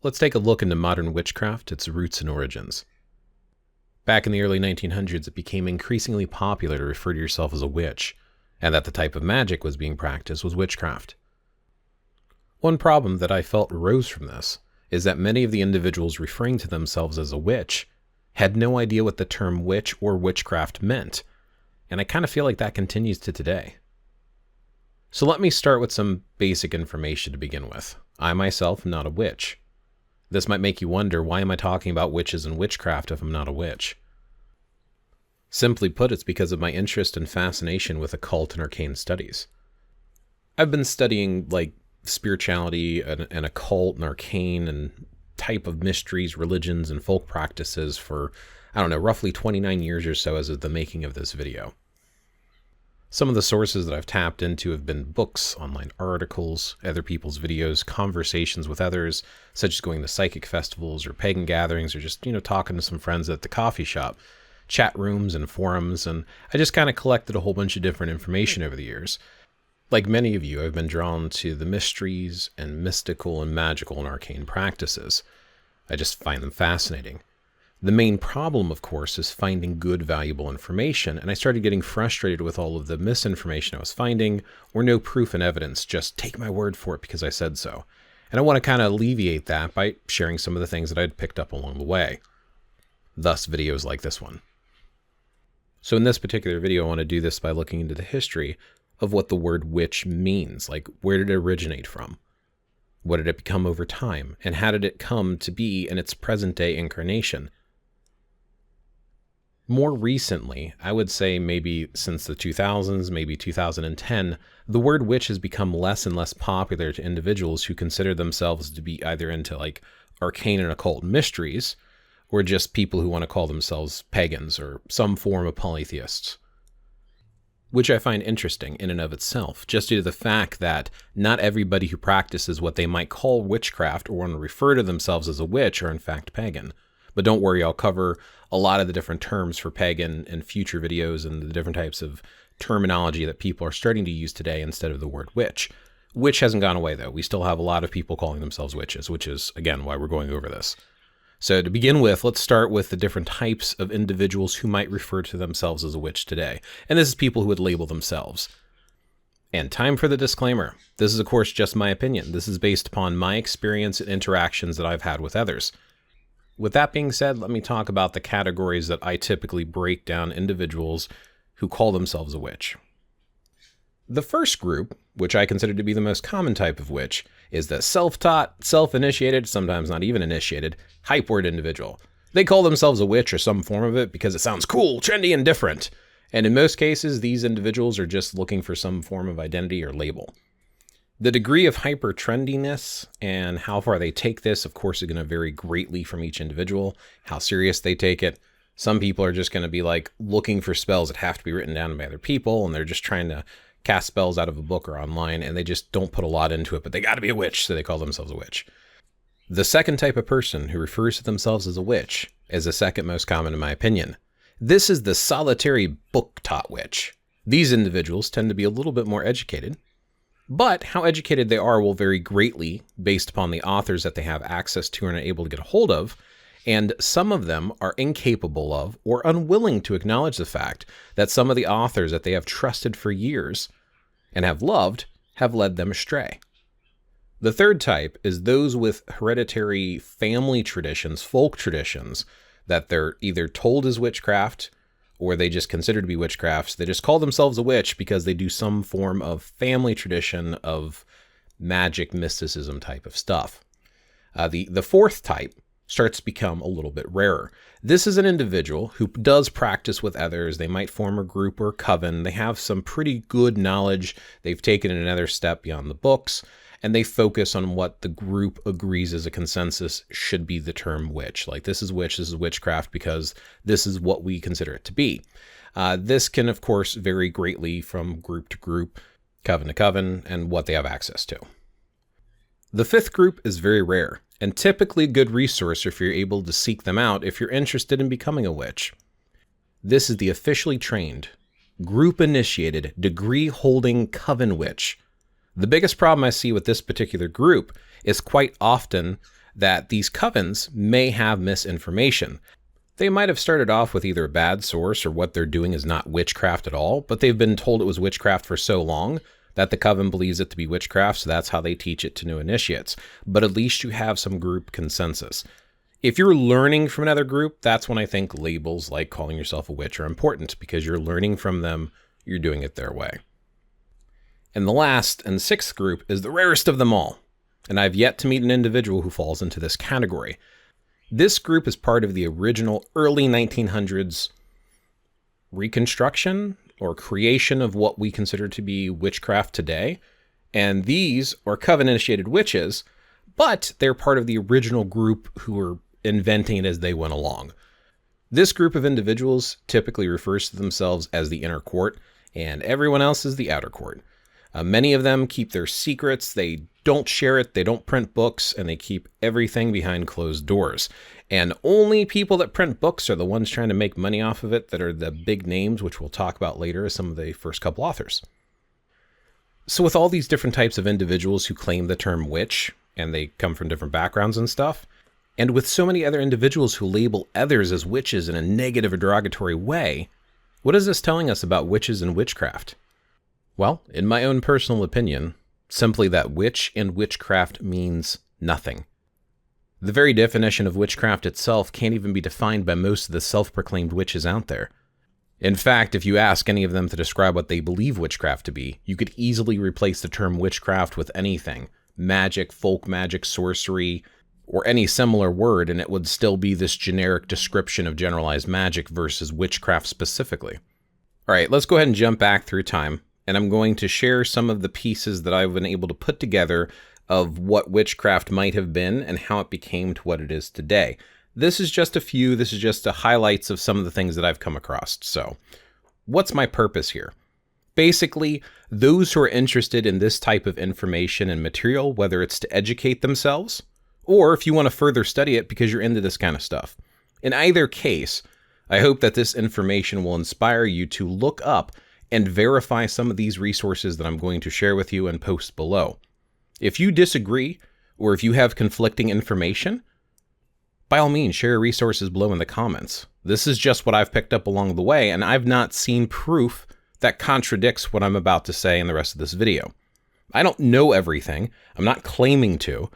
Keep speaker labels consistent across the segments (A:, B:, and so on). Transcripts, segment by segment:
A: Let's take a look into modern witchcraft, its roots and origins. Back in the early 1900s, it became increasingly popular to refer to yourself as a witch, and that the type of magic was being practiced was witchcraft. One problem that I felt arose from this is that many of the individuals referring to themselves as a witch had no idea what the term witch or witchcraft meant, and I kind of feel like that continues to today. So let me start with some basic information to begin with. I myself am not a witch. This might make you wonder, why am I talking about witches and witchcraft if I'm not a witch? Simply put, it's because of my interest and fascination with occult and arcane studies. I've been studying spirituality and occult and arcane and type of mysteries, religions, and folk practices for, roughly 29 years or so as of the making of this video. Some of the sources that I've tapped into have been books, online articles, other people's videos, conversations with others, such as going to psychic festivals or pagan gatherings, or just, talking to some friends at the coffee shop, chat rooms and forums, and I just kind of collected a whole bunch of different information over the years. Like many of you, I've been drawn to the mysteries and mystical and magical and arcane practices. I just find them fascinating. The main problem, of course, is finding good, valuable information, and I started getting frustrated with all of the misinformation I was finding, or no proof and evidence, just take my word for it because I said so. And I want to kind of alleviate that by sharing some of the things that I'd picked up along the way. Thus, videos like this one. So in this particular video, I want to do this by looking into the history of what the word witch means. Like, where did it originate from? What did it become over time? And how did it come to be in its present-day incarnation? More recently, I would say maybe since the 2000s, maybe 2010, the word witch has become less and less popular to individuals who consider themselves to be either into arcane and occult mysteries, or just people who want to call themselves pagans or some form of polytheists. Which I find interesting in and of itself, just due to the fact that not everybody who practices what they might call witchcraft or want to refer to themselves as a witch are in fact pagan. But don't worry, I'll cover a lot of the different terms for pagan in future videos and the different types of terminology that people are starting to use today instead of the word witch. Witch hasn't gone away though. We still have a lot of people calling themselves witches, which is, again, why we're going over this. So to begin with, let's start with the different types of individuals who might refer to themselves as a witch today. And this is people who would label themselves. And time for the disclaimer. This is, of course, just my opinion. This is based upon my experience and interactions that I've had with others. With that being said, let me talk about the categories that I typically break down individuals who call themselves a witch. The first group, which I consider to be the most common type of witch, is the self-taught, self-initiated, sometimes not even initiated, hype word individual. They call themselves a witch or some form of it because it sounds cool, trendy, and different. And in most cases, these individuals are just looking for some form of identity or label. The degree of hyper-trendiness and how far they take this, of course, is going to vary greatly from each individual, how serious they take it. Some people are just going to be looking for spells that have to be written down by other people, and they're just trying to cast spells out of a book or online, and they just don't put a lot into it, but they got to be a witch, so they call themselves a witch. The second type of person who refers to themselves as a witch is the second most common in my opinion. This is the solitary book-taught witch. These individuals tend to be a little bit more educated, but how educated they are will vary greatly based upon the authors that they have access to and are able to get a hold of, and some of them are incapable of or unwilling to acknowledge the fact that some of the authors that they have trusted for years and have loved have led them astray. The third type is those with hereditary family traditions, folk traditions, that they're either told is witchcraft or they just consider to be witchcrafts. They just call themselves a witch because they do some form of family tradition of magic, mysticism type of stuff. The fourth type starts to become a little bit rarer. This is an individual who does practice with others. They might form a group or a coven. They have some pretty good knowledge. They've taken it another step beyond the books, and they focus on what the group agrees as a consensus should be the term witch. This is witch, this is witchcraft, because this is what we consider it to be. This can, of course, vary greatly from group to group, coven to coven, and what they have access to. The fifth group is very rare, and typically a good resource if you're able to seek them out if you're interested in becoming a witch. This is the officially trained, group-initiated, degree-holding coven witch. The biggest problem I see with this particular group is quite often that these covens may have misinformation. They might have started off with either a bad source or what they're doing is not witchcraft at all, but they've been told it was witchcraft for so long that the coven believes it to be witchcraft, so that's how they teach it to new initiates. But at least you have some group consensus. If you're learning from another group, that's when I think labels like calling yourself a witch are important, because you're learning from them, you're doing it their way. And the last and sixth group is the rarest of them all, and I've yet to meet an individual who falls into this category. This group is part of the original early 1900s reconstruction or creation of what we consider to be witchcraft today. And these are coven-initiated witches, but they're part of the original group who were inventing it as they went along. This group of individuals typically refers to themselves as the inner court, and everyone else is the outer court. Many of them keep their secrets, they don't share it, they don't print books, and they keep everything behind closed doors. And only people that print books are the ones trying to make money off of it that are the big names, which we'll talk about later as some of the first couple authors. So with all these different types of individuals who claim the term witch, and they come from different backgrounds and stuff, and with so many other individuals who label others as witches in a negative or derogatory way, what is this telling us about witches and witchcraft? Well, in my own personal opinion, simply that witch and witchcraft means nothing. The very definition of witchcraft itself can't even be defined by most of the self-proclaimed witches out there. In fact, if you ask any of them to describe what they believe witchcraft to be, you could easily replace the term witchcraft with anything. Magic, folk magic, sorcery, or any similar word, and it would still be this generic description of generalized magic versus witchcraft specifically. All right, let's go ahead and jump back through time. And I'm going to share some of the pieces that I've been able to put together of what witchcraft might have been and how it became to what it is today. This is just a few, this is just the highlights of some of the things that I've come across. So, what's my purpose here? Basically, those who are interested in this type of information and material, whether it's to educate themselves, or if you want to further study it because you're into this kind of stuff. In either case, I hope that this information will inspire you to look up and verify some of these resources that I'm going to share with you and post below. If you disagree, or if you have conflicting information, by all means, share resources below in the comments. This is just what I've picked up along the way, and I've not seen proof that contradicts what I'm about to say in the rest of this video. I don't know everything, I'm not claiming to,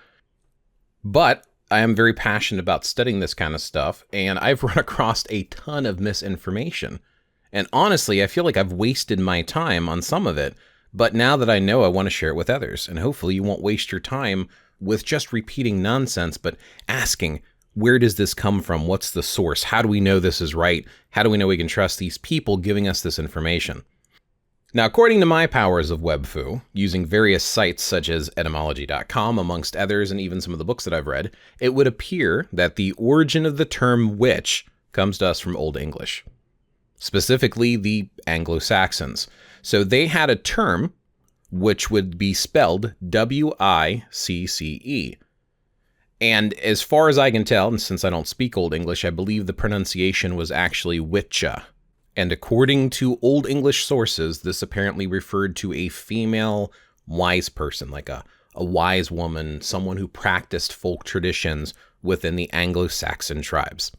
A: but I am very passionate about studying this kind of stuff, and I've run across a ton of misinformation. And honestly, I feel like I've wasted my time on some of it, but now that I know, I want to share it with others. And hopefully you won't waste your time with just repeating nonsense, but asking, where does this come from? What's the source? How do we know this is right? How do we know we can trust these people giving us this information? Now, according to my powers of webfoo, using various sites such as etymology.com, amongst others, and even some of the books that I've read, it would appear that the origin of the term witch comes to us from Old English. Specifically the Anglo-Saxons. So they had a term which would be spelled W-I-C-C-E. And as far as I can tell, and since I don't speak Old English, I believe the pronunciation was actually witcha. And according to Old English sources, this apparently referred to a female wise person, like a wise woman, someone who practiced folk traditions within the Anglo-Saxon tribes.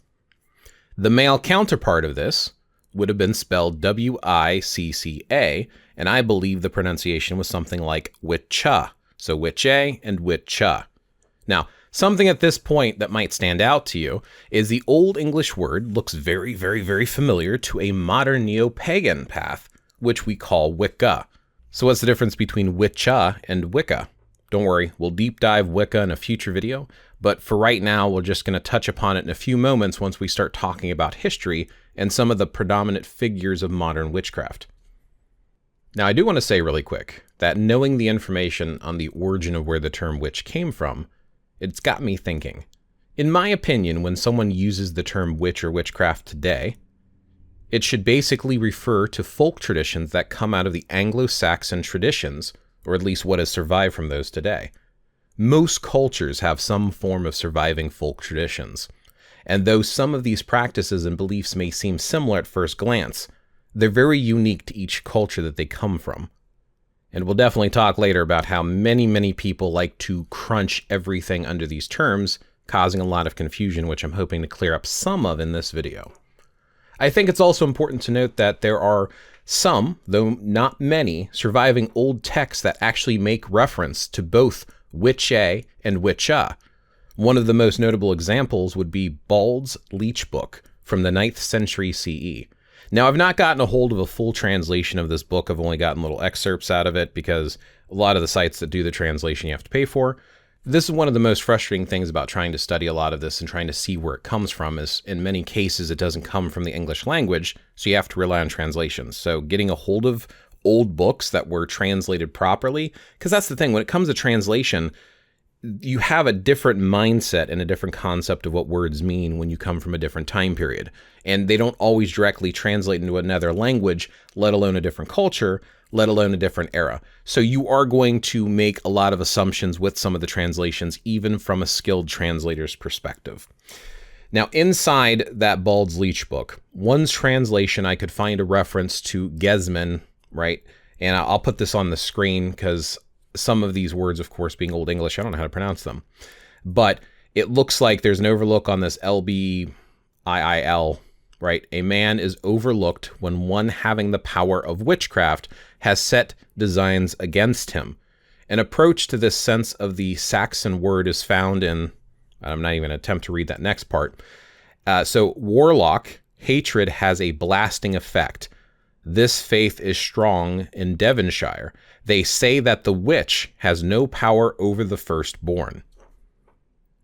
A: The male counterpart of this would have been spelled W-I-C-C-A, and I believe the pronunciation was something like witcha. So witche and witcha. Now, something at this point that might stand out to you is the Old English word looks very, very, very familiar to a modern neo-pagan path, which we call Wicca. So what's the difference between witcha and Wicca? Don't worry, we'll deep dive Wicca in a future video, but for right now, we're just going to touch upon it in a few moments once we start talking about history and some of the predominant figures of modern witchcraft. Now, I do want to say really quick that knowing the information on the origin of where the term witch came from, it's got me thinking. In my opinion, when someone uses the term witch or witchcraft today, it should basically refer to folk traditions that come out of the Anglo-Saxon traditions, or at least what has survived from those today. Most cultures have some form of surviving folk traditions. And though some of these practices and beliefs may seem similar at first glance, they're very unique to each culture that they come from. And we'll definitely talk later about how many people like to crunch everything under these terms causing a lot of confusion, which I'm hoping to clear up some of in this video. I think it's also important to note that there are some, though not many, surviving old texts that actually make reference to both Witche and Wicca. One of the most notable examples would be Bald's Leechbook from the 9th century CE. Now, I've not gotten a hold of a full translation of this book. I've only gotten little excerpts out of it because a lot of the sites that do the translation you have to pay for. This is one of the most frustrating things about trying to study a lot of this and trying to see where it comes from is in many cases it doesn't come from the English language, so you have to rely on translations. So getting a hold of old books that were translated properly, because that's the thing, when it comes to translation, you have a different mindset and a different concept of what words mean when you come from a different time period. And they don't always directly translate into another language, let alone a different culture, let alone a different era. So you are going to make a lot of assumptions with some of the translations, even from a skilled translator's perspective. Now, inside that Bald's Leechbook, one's translation, I could find a reference to Gesmen, right? And I'll put this on the screen because some of these words, of course, being Old English, I don't know how to pronounce them. But it looks like there's an overlook on this LBIIL, right? A man is overlooked when one having the power of witchcraft has set designs against him. An approach to this sense of the Saxon word is found in, I'm not even going to attempt to read that next part. So warlock, hatred has a blasting effect. This faith is strong in Devonshire. They say that the witch has no power over the firstborn.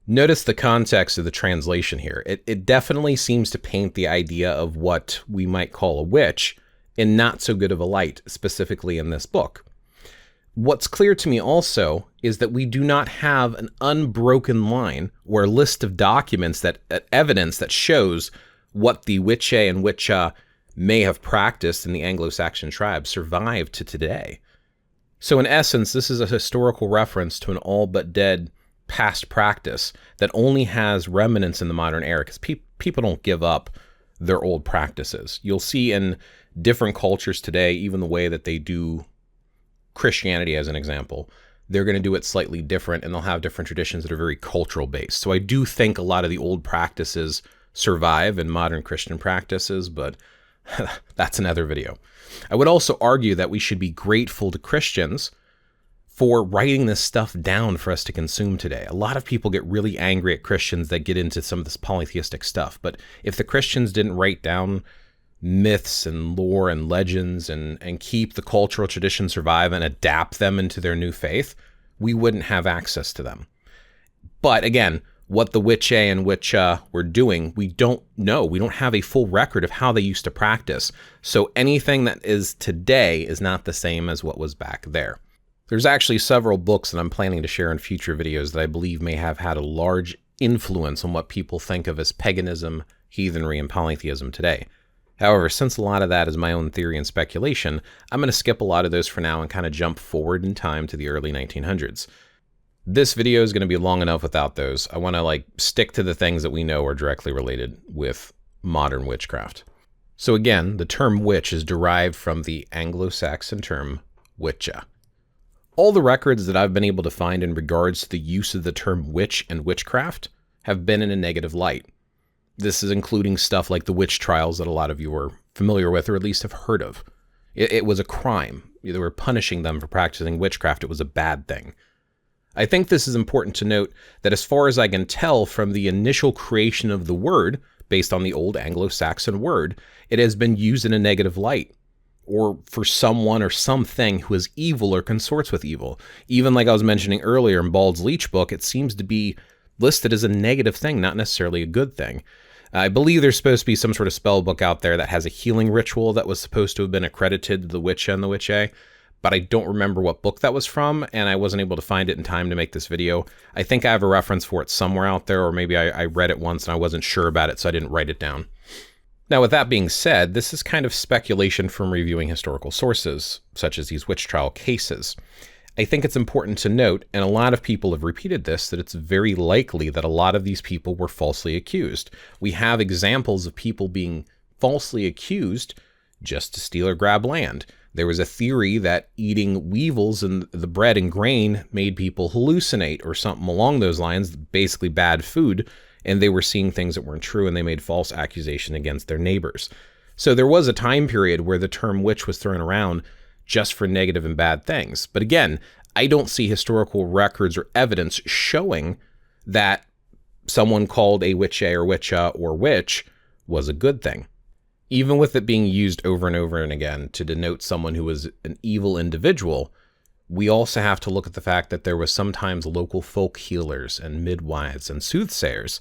A: Notice the context of the translation here. It definitely seems to paint the idea of what we might call a witch in not so good of a light, specifically in this book. What's clear to me also is that we do not have an unbroken line or a list of documents that evidence that shows what the Witche and Wicca may have practiced in the Anglo-Saxon tribes survived to today. So in essence, this is a historical reference to an all but dead past practice that only has remnants in the modern era because people don't give up their old practices. You'll see in different cultures today, even the way that they do Christianity as an example, they're going to do it slightly different and they'll have different traditions that are very cultural based. So I do think a lot of the old practices survive in modern Christian practices, but that's another video. I would also argue that we should be grateful to Christians for writing this stuff down for us to consume today. A lot of people get really angry at Christians that get into some of this polytheistic stuff, but if the Christians didn't write down myths and lore and legends and keep the cultural traditions survive and adapt them into their new faith, we wouldn't have access to them. But again, what the Witche and Wicca were doing, we don't know. We don't have a full record of how they used to practice. So anything that is today is not the same as what was back there. There's actually several books that I'm planning to share in future videos that I believe may have had a large influence on what people think of as paganism, heathenry, and polytheism today. However, since a lot of that is my own theory and speculation, I'm going to skip a lot of those for now and kind of jump forward in time to the early 1900s. This video is going to be long enough without those. I want to stick to the things that we know are directly related with modern witchcraft. So again, the term witch is derived from the Anglo-Saxon term witcha. All the records that I've been able to find in regards to the use of the term witch and witchcraft have been in a negative light. This is including stuff like the witch trials that a lot of you are familiar with or at least have heard of. It was a crime. They were punishing them for practicing witchcraft. It was a bad thing. I think this is important to note that as far as I can tell from the initial creation of the word, based on the old Anglo-Saxon word, it has been used in a negative light, or for someone or something who is evil or consorts with evil. Even like I was mentioning earlier in Bald's Leechbook, it seems to be listed as a negative thing, not necessarily a good thing. I believe there's supposed to be some sort of spell book out there that has a healing ritual that was supposed to have been accredited to the Witch and the Witche, but I don't remember what book that was from, and I wasn't able to find it in time to make this video. I think I have a reference for it somewhere out there, or maybe I read it once and I wasn't sure about it, so I didn't write it down. Now, with that being said, this is kind of speculation from reviewing historical sources, such as these witch trial cases. I think it's important to note, and a lot of people have repeated this, that it's very likely that a lot of these people were falsely accused. We have examples of people being falsely accused just to steal or grab land. There was a theory that eating weevils in the bread and grain made people hallucinate or something along those lines, basically bad food, and they were seeing things that weren't true, and they made false accusation against their neighbors. So there was a time period where the term witch was thrown around just for negative and bad things. But again, I don't see historical records or evidence showing that someone called a witche or witcha or witch was a good thing. Even with it being used over and over and again to denote someone who was an evil individual, we also have to look at the fact that there was sometimes local folk healers and midwives and soothsayers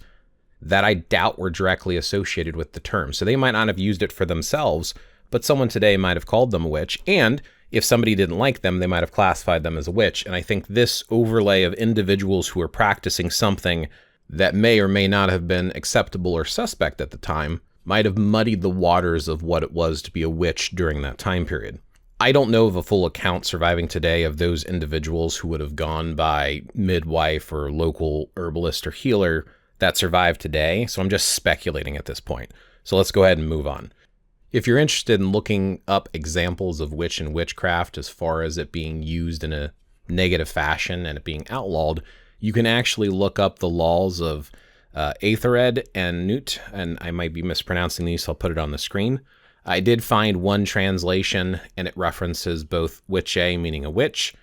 A: that I doubt were directly associated with the term. So they might not have used it for themselves, but someone today might have called them a witch. And if somebody didn't like them, they might have classified them as a witch. And I think this overlay of individuals who are practicing something that may or may not have been acceptable or suspect at the time might have muddied the waters of what it was to be a witch during that time period. I don't know of a full account surviving today of those individuals who would have gone by midwife or local herbalist or healer that survived today, so I'm just speculating at this point. So let's go ahead and move on. If you're interested in looking up examples of witch and witchcraft as far as it being used in a negative fashion and it being outlawed, you can actually look up the laws of Aethered and Newt, and I might be mispronouncing these, so I'll put it on the screen. I did find one translation, and it references both witche, meaning a witch,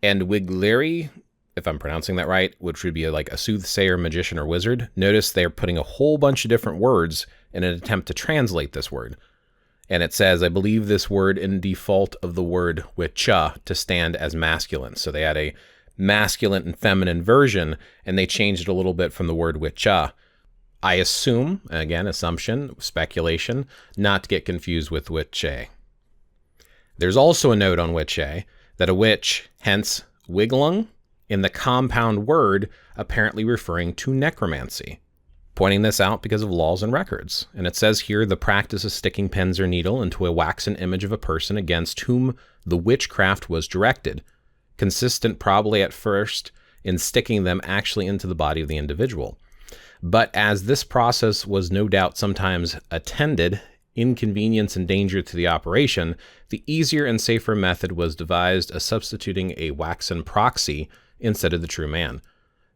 A: and wigleri, if I'm pronouncing that right, which would be like a soothsayer, magician, or wizard. Notice they're putting a whole bunch of different words in an attempt to translate this word. And it says, I believe this word in default of the word witcha to stand as masculine. So they had a masculine and feminine version, and they changed it a little bit from the word witcha. I assume, again, assumption, speculation, not to get confused with witche. There's also a note on witche that a witch, hence wiglung, in the compound word apparently referring to necromancy. Pointing this out because of laws and records. And it says here, the practice of sticking pens or needle into a waxen image of a person against whom the witchcraft was directed, consistent probably at first in sticking them actually into the body of the individual. But as this process was no doubt sometimes attended inconvenience and danger to the operation, the easier and safer method was devised of substituting a waxen proxy instead of the true man.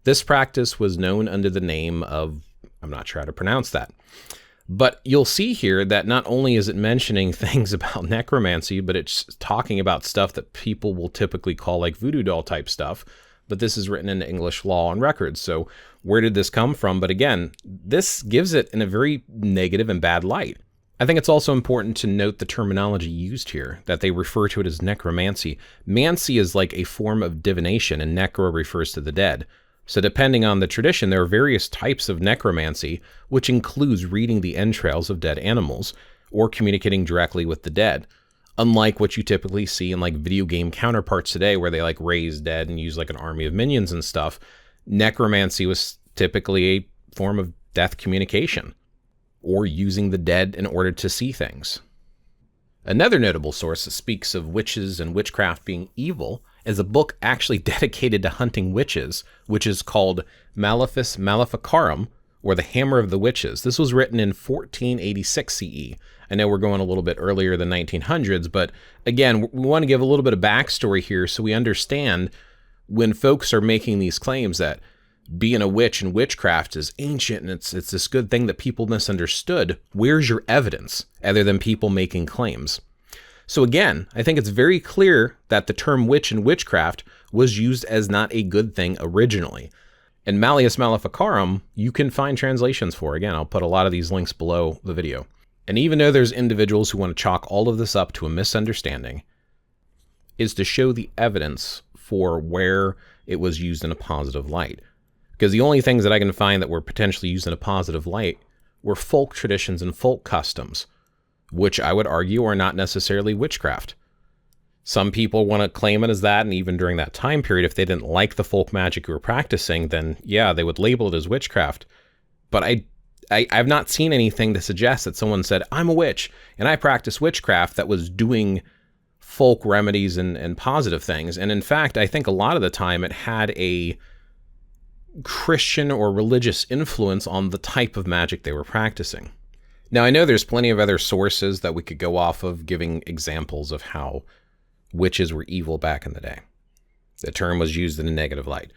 A: This practice was known under the name of, I'm not sure how to pronounce that. But you'll see here that not only is it mentioning things about necromancy, but it's talking about stuff that people will typically call like voodoo doll type stuff. But this is written in English law and records. So where did this come from? But again, this gives it in a very negative and bad light. I think it's also important to note the terminology used here, that they refer to it as necromancy. Mancy is like a form of divination, and necro refers to the dead. So depending on the tradition, there are various types of necromancy, which includes reading the entrails of dead animals or communicating directly with the dead. Unlike what you typically see in like video game counterparts today, where they like raise dead and use like an army of minions and stuff, necromancy was typically a form of death communication or using the dead in order to see things. Another notable source that speaks of witches and witchcraft being evil is a book actually dedicated to hunting witches, which is called Maleficarum, or The Hammer of the Witches. This was written in 1486 CE. I know we're going a little bit earlier than 1900s, but again, we want to give a little bit of backstory here so we understand when folks are making these claims that being a witch and witchcraft is ancient and it's this good thing that people misunderstood. Where's your evidence other than people making claims? So again, I think it's very clear that the term witch and witchcraft was used as not a good thing originally. And Malleus Maleficarum, you can find translations for. Again, I'll put a lot of these links below the video. And even though there's individuals who want to chalk all of this up to a misunderstanding, is to show the evidence for where it was used in a positive light. Because the only things that I can find that were potentially used in a positive light were folk traditions and folk customs, which I would argue are not necessarily witchcraft. Some people want to claim it as that, and even during that time period, if they didn't like the folk magic you were practicing, then yeah, they would label it as witchcraft. But I've not seen anything to suggest that someone said, I'm a witch, and I practice witchcraft that was doing folk remedies and positive things. And in fact, I think a lot of the time it had a Christian or religious influence on the type of magic they were practicing. Now, I know there's plenty of other sources that we could go off of giving examples of how witches were evil back in the day. The term was used in a negative light.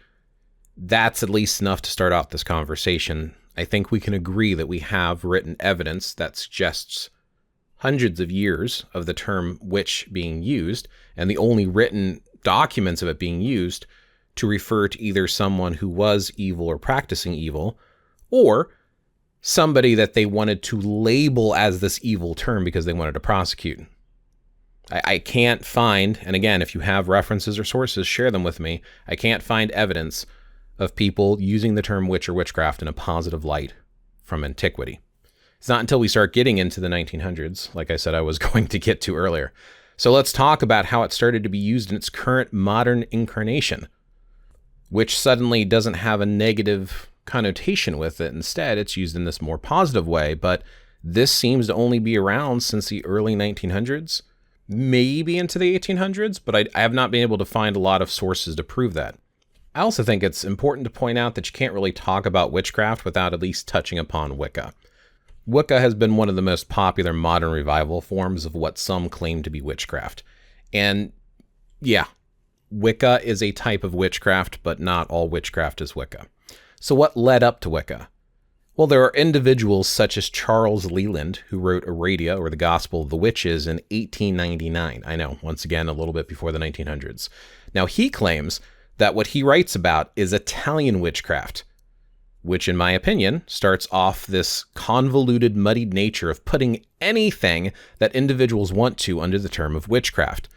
A: That's at least enough to start off this conversation. I think we can agree that we have written evidence that suggests hundreds of years of the term witch being used, and the only written documents of it being used to refer to either someone who was evil or practicing evil, or somebody that they wanted to label as this evil term because they wanted to prosecute. I can't find, and again, if you have references or sources, share them with me. I can't find evidence of people using the term witch or witchcraft in a positive light from antiquity. It's not until we start getting into the 1900s, like I said I was going to get to earlier. So let's talk about how it started to be used in its current modern incarnation, which suddenly doesn't have a negative connotation with it. Instead, it's used in this more positive way, but this seems to only be around since the early 1900s, maybe into the 1800s, but I have not been able to find a lot of sources to prove that. I also think it's important to point out that you can't really talk about witchcraft without at least touching upon Wicca. Wicca has been one of the most popular modern revival forms of what some claim to be witchcraft. And yeah, Wicca is a type of witchcraft, but not all witchcraft is Wicca. So what led up to Wicca? Well, there are individuals such as Charles Leland, who wrote Aradia, or the Gospel of the Witches, in 1899. I know, once again, a little bit before the 1900s. Now, he claims that what he writes about is Italian witchcraft, which, in my opinion, starts off this convoluted, muddied nature of putting anything that individuals want to under the term of witchcraft.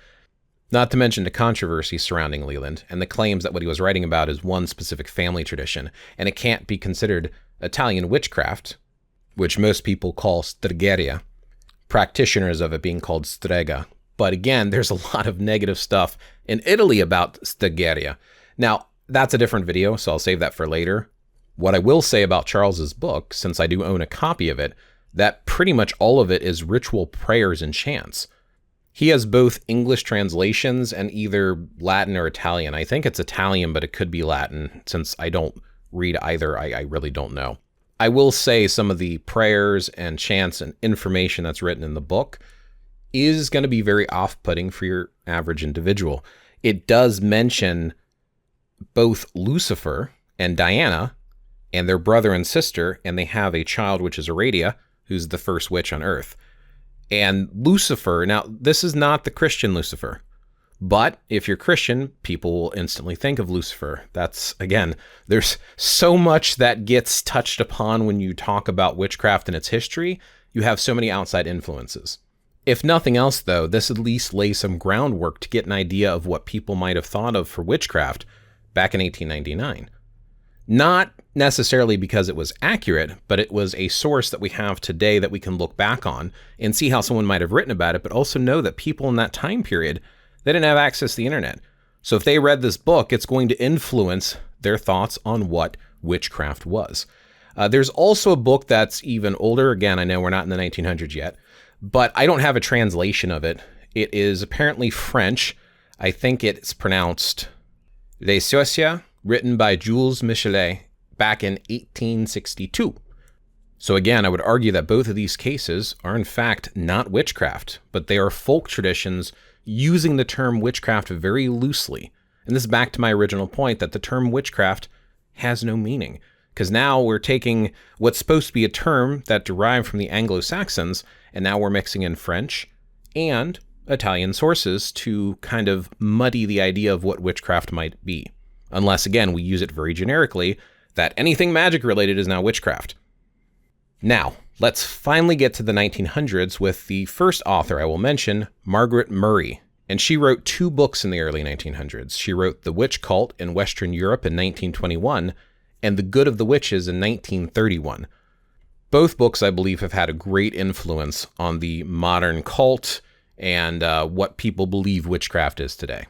A: Not to mention the controversy surrounding Leland and the claims that what he was writing about is one specific family tradition, and it can't be considered Italian witchcraft, which most people call Stregheria, practitioners of it being called Strega. But again, there's a lot of negative stuff in Italy about Stregheria. Now, that's a different video, so I'll save that for later. What I will say about Charles's book, since I do own a copy of it, that pretty much all of it is ritual prayers and chants. He has both English translations and either Latin or Italian. I think it's Italian, but it could be Latin. Since I don't read either, I really don't know. I will say some of the prayers and chants and information that's written in the book is going to be very off-putting for your average individual. It does mention both Lucifer and Diana and their brother and sister, and they have a child, which is Aradia, who's the first witch on Earth. And Lucifer, now this is not the Christian Lucifer, but if you're Christian, people will instantly think of Lucifer. That's, again, there's so much that gets touched upon when you talk about witchcraft and its history. You have so many outside influences. If nothing else, though, this at least lays some groundwork to get an idea of what people might have thought of for witchcraft back in 1899. Not necessarily because it was accurate, but it was a source that we have today that we can look back on and see how someone might have written about it, but also know that people in that time period, they didn't have access to the internet. So if they read this book, it's going to influence their thoughts on what witchcraft was. There's also a book that's even older. Again, I know we're not in the 1900s yet, but I don't have a translation of it. It is apparently French. I think it's pronounced Les Sorciers, written by Jules Michelet back in 1862. So again, I would argue that both of these cases are in fact not witchcraft, but they are folk traditions using the term witchcraft very loosely. And this is back to my original point that the term witchcraft has no meaning, because now we're taking what's supposed to be a term that derived from the Anglo-Saxons, and now we're mixing in French and Italian sources to kind of muddy the idea of what witchcraft might be. Unless, again, we use it very generically, that anything magic related is now witchcraft. Now, let's finally get to the 1900s with the first author I will mention, Margaret Murray. And she wrote 2 books in the early 1900s. She wrote The Witch Cult in Western Europe in 1921 and The Good of the Witches in 1931. Both books, I believe, have had a great influence on the modern cult and what people believe witchcraft is today.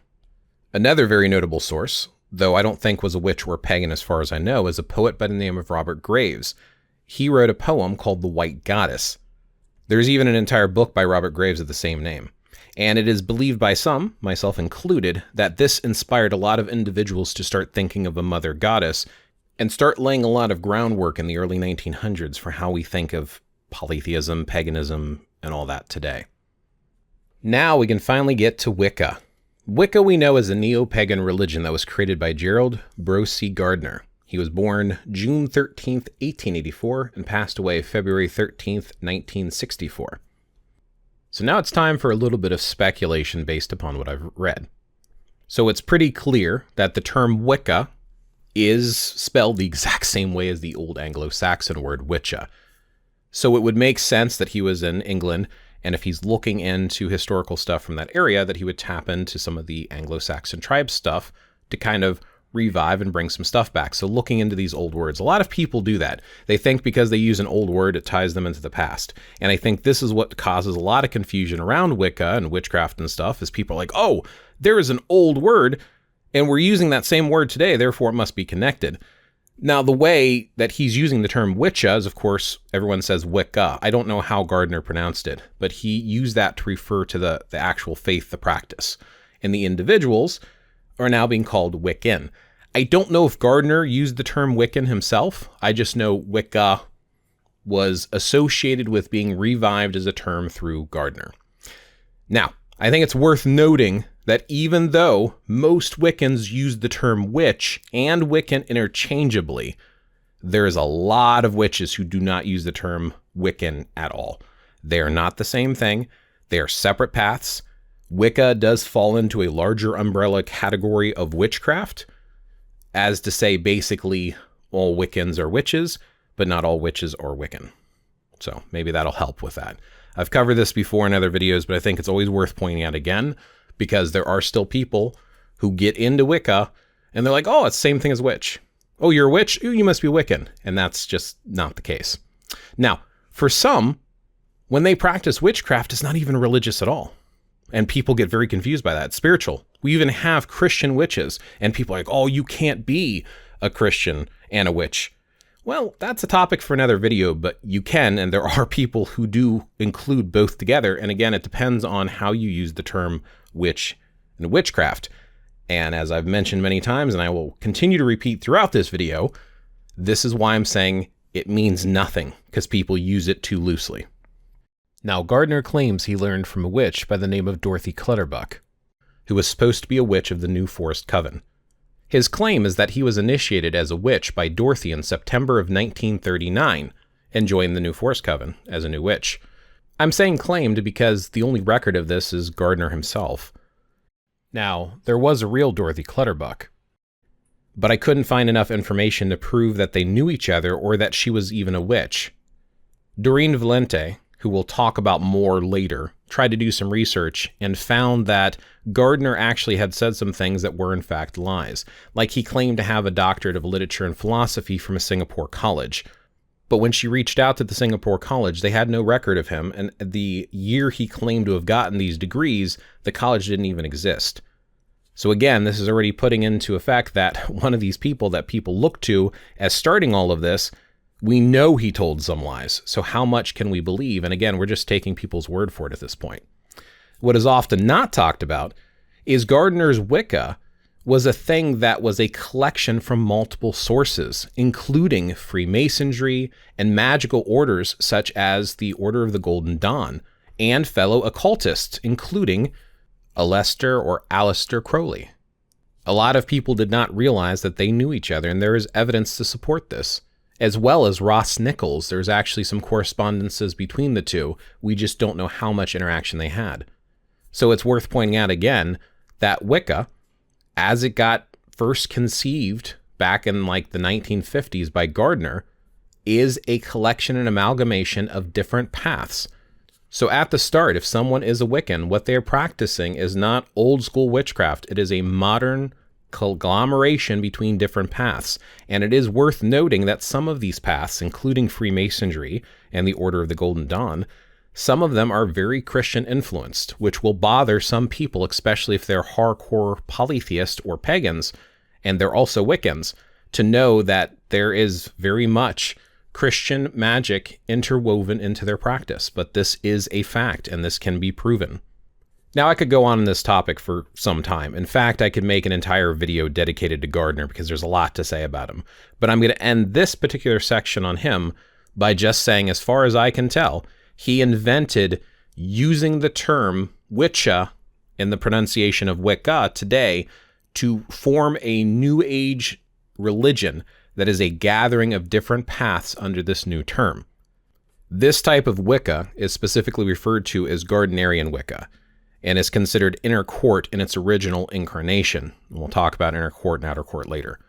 A: Another very notable source, though I don't think was a witch or pagan as far as I know, is a poet by the name of Robert Graves. He wrote a poem called The White Goddess. There's even an entire book by Robert Graves of the same name. And it is believed by some, myself included, that this inspired a lot of individuals to start thinking of a mother goddess and start laying a lot of groundwork in the early 1900s for how we think of polytheism, paganism, and all that today. Now we can finally get to Wicca. Wicca we know is a neo-pagan religion that was created by Gerald Gardner. He was born June 13th, 1884, and passed away February 13th, 1964. So now it's time for a little bit of speculation based upon what I've read. So it's pretty clear that the term Wicca is spelled the exact same way as the old Anglo-Saxon word witcha. So it would make sense that he was in England, and if he's looking into historical stuff from that area, that he would tap into some of the Anglo-Saxon tribe stuff to kind of revive and bring some stuff back. So looking into these old words, a lot of people do that. They think because they use an old word, it ties them into the past. And I think this is what causes a lot of confusion around Wicca and witchcraft and stuff, is people are like, oh, there is an old word, and we're using that same word today, therefore it must be connected. Now, the way that he's using the term witcha is, of course, everyone says Wicca. I don't know how Gardner pronounced it, but he used that to refer to the actual faith, the practice. And the individuals are now being called Wiccan. I don't know if Gardner used the term Wiccan himself. I just know Wicca was associated with being revived as a term through Gardner. Now, I think it's worth noting that even though most Wiccans use the term witch and Wiccan interchangeably, there is a lot of witches who do not use the term Wiccan at all. They are not the same thing. They are separate paths. Wicca does fall into a larger umbrella category of witchcraft, as to say basically all Wiccans are witches, but not all witches are Wiccan. So maybe that'll help with that. I've covered this before in other videos, but I think it's always worth pointing out again, because there are still people who get into Wicca and they're like, oh, it's the same thing as witch. Oh, you're a witch? Ooh, you must be Wiccan. And that's just not the case. Now, for some, when they practice witchcraft, it's not even religious at all. And people get very confused by that. It's spiritual. We even have Christian witches, and people are like, oh, you can't be a Christian and a witch. Well, that's a topic for another video, but you can, and there are people who do include both together. And again, it depends on how you use the term witch and witchcraft. And as I've mentioned many times, and I will continue to repeat throughout this video, this is why I'm saying it means nothing, because people use it too loosely. Now, Gardner claims he learned from a witch by the name of Dorothy Clutterbuck, who was supposed to be a witch of the New Forest Coven. His claim is that he was initiated as a witch by Dorothy in September of 1939 and joined the New Forest Coven as a new witch. I'm saying claimed because the only record of this is Gardner himself. Now, there was a real Dorothy Clutterbuck, but I couldn't find enough information to prove that they knew each other or that she was even a witch. Doreen Valiente, who we'll talk about more later, tried to do some research and found that Gardner actually had said some things that were in fact lies. Like he claimed to have a doctorate of literature and philosophy from a Singapore college. But when she reached out to the Singapore college, they had no record of him, and the year he claimed to have gotten these degrees, the college didn't even exist. So again, this is already putting into effect that one of these people that people look to as starting all of this, we know he told some lies. So how much can we believe? And again, we're just taking people's word for it at this point. What is often not talked about is Gardner's Wicca was a thing that was a collection from multiple sources, including Freemasonry and magical orders such as the Order of the Golden Dawn, and fellow occultists, including Aleister Crowley. A lot of people did not realize that they knew each other, and there is evidence to support this. As well as Ross Nichols, there's actually some correspondences between the two. We just don't know how much interaction they had. So it's worth pointing out again that Wicca, as it got first conceived back in like the 1950s by Gardner, is a collection and amalgamation of different paths. So at the start, if someone is a Wiccan, what they're practicing is not old school witchcraft. It is a modern conglomeration between different paths. And it is worth noting that some of these paths, including Freemasonry and the Order of the Golden Dawn, some of them are very Christian influenced, which will bother some people, especially if they're hardcore polytheists or pagans, and they're also Wiccans, to know that there is very much Christian magic interwoven into their practice. But this is a fact, and this can be proven. Now, I could go on this topic for some time. In fact, I could make an entire video dedicated to Gardner because there's a lot to say about him. But I'm going to end this particular section on him by just saying, as far as I can tell, he invented using the term Wicca in the pronunciation of Wicca today to form a New Age religion that is a gathering of different paths under this new term. This type of Wicca is specifically referred to as Gardnerian Wicca and is considered inner court in its original incarnation. We'll talk about inner court and outer court later.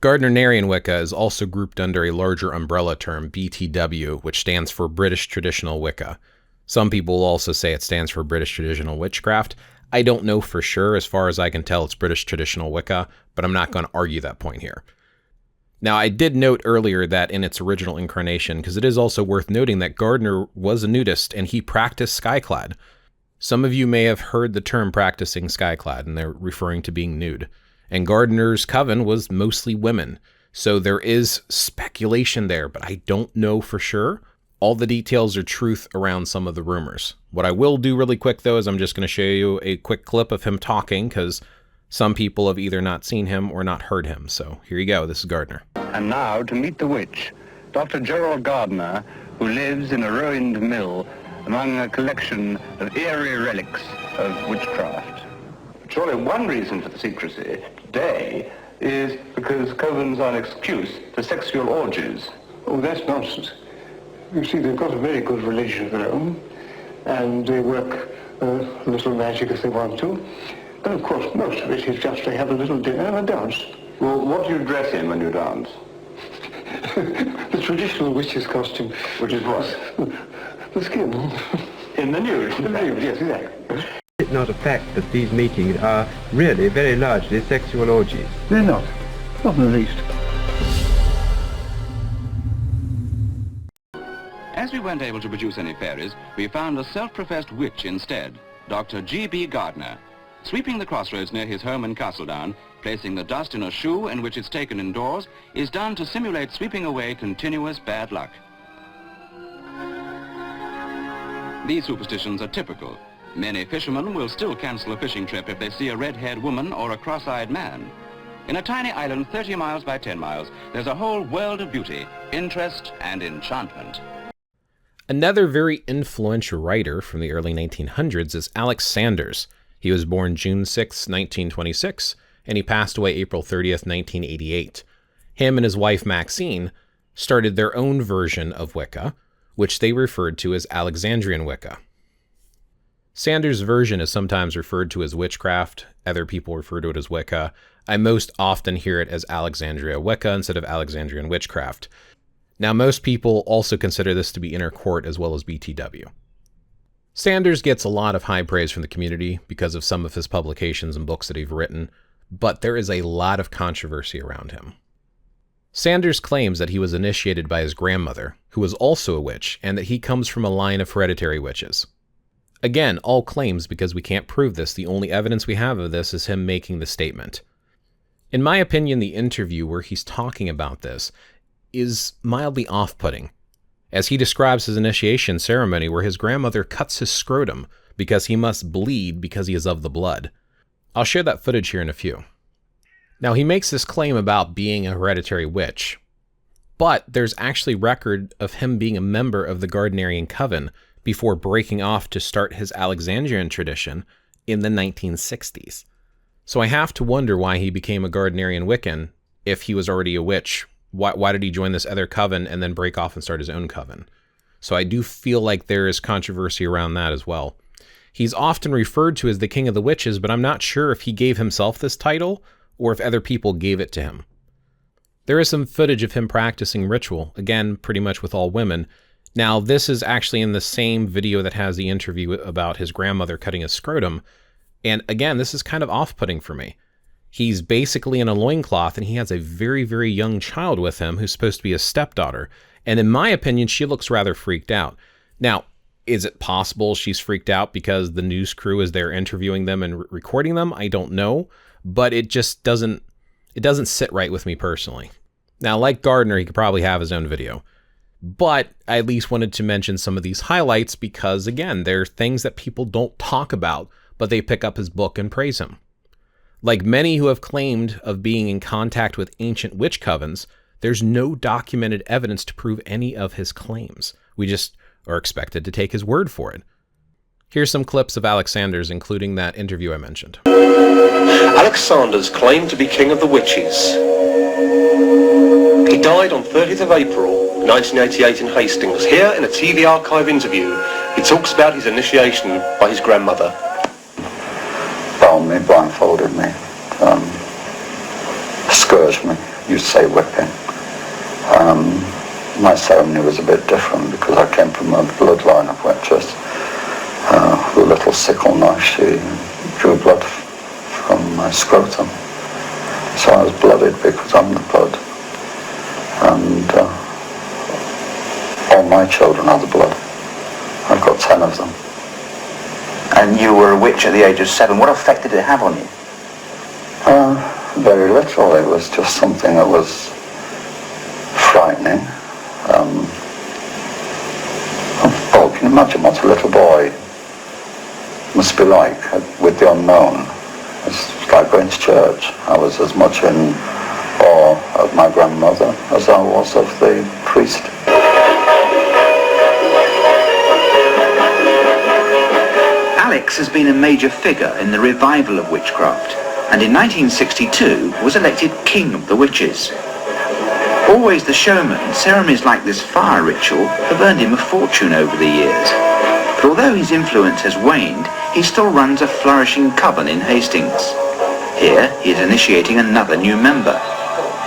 A: Gardnerian Wicca is also grouped under a larger umbrella term, BTW, which stands for British Traditional Wicca. Some people will also say it stands for British Traditional Witchcraft. I don't know for sure. As far as I can tell, it's British Traditional Wicca, but I'm not going to argue that point here. Now, I did note earlier that in its original incarnation, because it is also worth noting that Gardner was a nudist and he practiced skyclad. Some of you may have heard the term practicing skyclad, and they're referring to being nude. And Gardner's coven was mostly women. So there is speculation there, but I don't know for sure. All the details are truth around some of the rumors. What I will do really quick, though, is I'm just going to show you a quick clip of him talking, because some people have either not seen him or not heard him. So here you go. This is Gardner.
B: And now to meet the witch, Dr. Gerald Gardner, who lives in a ruined mill among a collection of eerie relics of witchcraft. Surely one reason for the secrecy today is because covens are an excuse for sexual orgies.
C: Oh, that's nonsense. You see, they've got a very good religion of their own, and they work a little magic if they want to. But of course, most of it is just to have a little dinner and a dance.
B: Well, what do you dress in when you dance?
C: The traditional witch's costume.
B: Which is what?
C: The skin.
B: In the nude?
C: The nude, yes, exactly.
D: It's not a fact that these meetings are really very largely sexual orgies.
C: They're not. Not in the least.
E: As we weren't able to produce any fairies, we found a self-professed witch instead, Dr. G.B. Gardner, sweeping the crossroads near his home in Castledown, placing the dust in a shoe in which it's taken indoors, is done to simulate sweeping away continuous bad luck. These superstitions are typical. Many fishermen will still cancel a fishing trip if they see a red-haired woman or a cross-eyed man. In a tiny island 30 miles by 10 miles, there's a whole world of beauty, interest, and enchantment.
A: Another very influential writer from the early 1900s is Alex Sanders. He was born June 6, 1926, and he passed away April 30th, 1988. Him and his wife Maxine started their own version of Wicca, which they referred to as Alexandrian Wicca. Sanders' version is sometimes referred to as witchcraft. Other people refer to it as Wicca. I most often hear it as Alexandria Wicca instead of Alexandrian witchcraft. Now, most people also consider this to be inner court as well as BTW. Sanders gets a lot of high praise from the community because of some of his publications and books that he's written, but there is a lot of controversy around him. Sanders claims that he was initiated by his grandmother, who was also a witch, and that he comes from a line of hereditary witches. Again, all claims because we can't prove this. The only evidence we have of this is him making the statement. In my opinion, the interview where he's talking about this is mildly off-putting, as he describes his initiation ceremony where his grandmother cuts his scrotum because he must bleed because he is of the blood. I'll share that footage here in a few. Now, he makes this claim about being a hereditary witch, but there's actually record of him being a member of the Gardnerian Coven before breaking off to start his Alexandrian tradition in the 1960s. So I have to wonder why he became a Gardnerian Wiccan if he was already a witch. Why did he join this other coven and then break off and start his own coven? So I do feel like there is controversy around that as well. He's often referred to as the King of the Witches, but I'm not sure if he gave himself this title or if other people gave it to him. There is some footage of him practicing ritual, again, pretty much with all women. Now, this is actually in the same video that has the interview about his grandmother cutting his scrotum. And again, this is kind of off-putting for me. He's basically in a loincloth, and he has a very, very young child with him who's supposed to be his stepdaughter. And in my opinion, she looks rather freaked out. Now, is it possible she's freaked out because the news crew is there interviewing them and recording them? I don't know, but it just doesn't sit right with me personally. Now, like Gardner, he could probably have his own video, but I at least wanted to mention some of these highlights because, again, they're things that people don't talk about, but they pick up his book and praise him. Like many who have claimed of being in contact with ancient witch covens, There's no documented evidence to prove any of his claims. We just are expected to take his word for it. Here's some clips of Alexander's, including that interview I mentioned.
F: Alexander's claimed to be king of the witches. He died on 30th of April 1988 in Hastings. Here, in a TV archive interview, he talks about his initiation by his grandmother.
G: Bound me, blindfolded me, scourged me, you'd say whipping. My ceremony was a bit different because I came from a bloodline of witches. With a little sickle knife, she drew blood from my scrotum. So I was blooded because I'm the blood. And all my children are the blood. I've got 10 of them.
H: And you were a witch at the age of 7. What effect did it have on you?
G: Very little. It was just something that was frightening. Well, can you imagine what a little boy must be like with the unknown? It's like going to church. I was as much in awe of my grandmother as I was of the priest.
H: Alex has been a major figure in the revival of witchcraft, and in 1962 was elected King of the Witches. Always the showman, ceremonies like this fire ritual have earned him a fortune over the years. But although his influence has waned, he still runs a flourishing coven in Hastings. Here he is initiating another new member,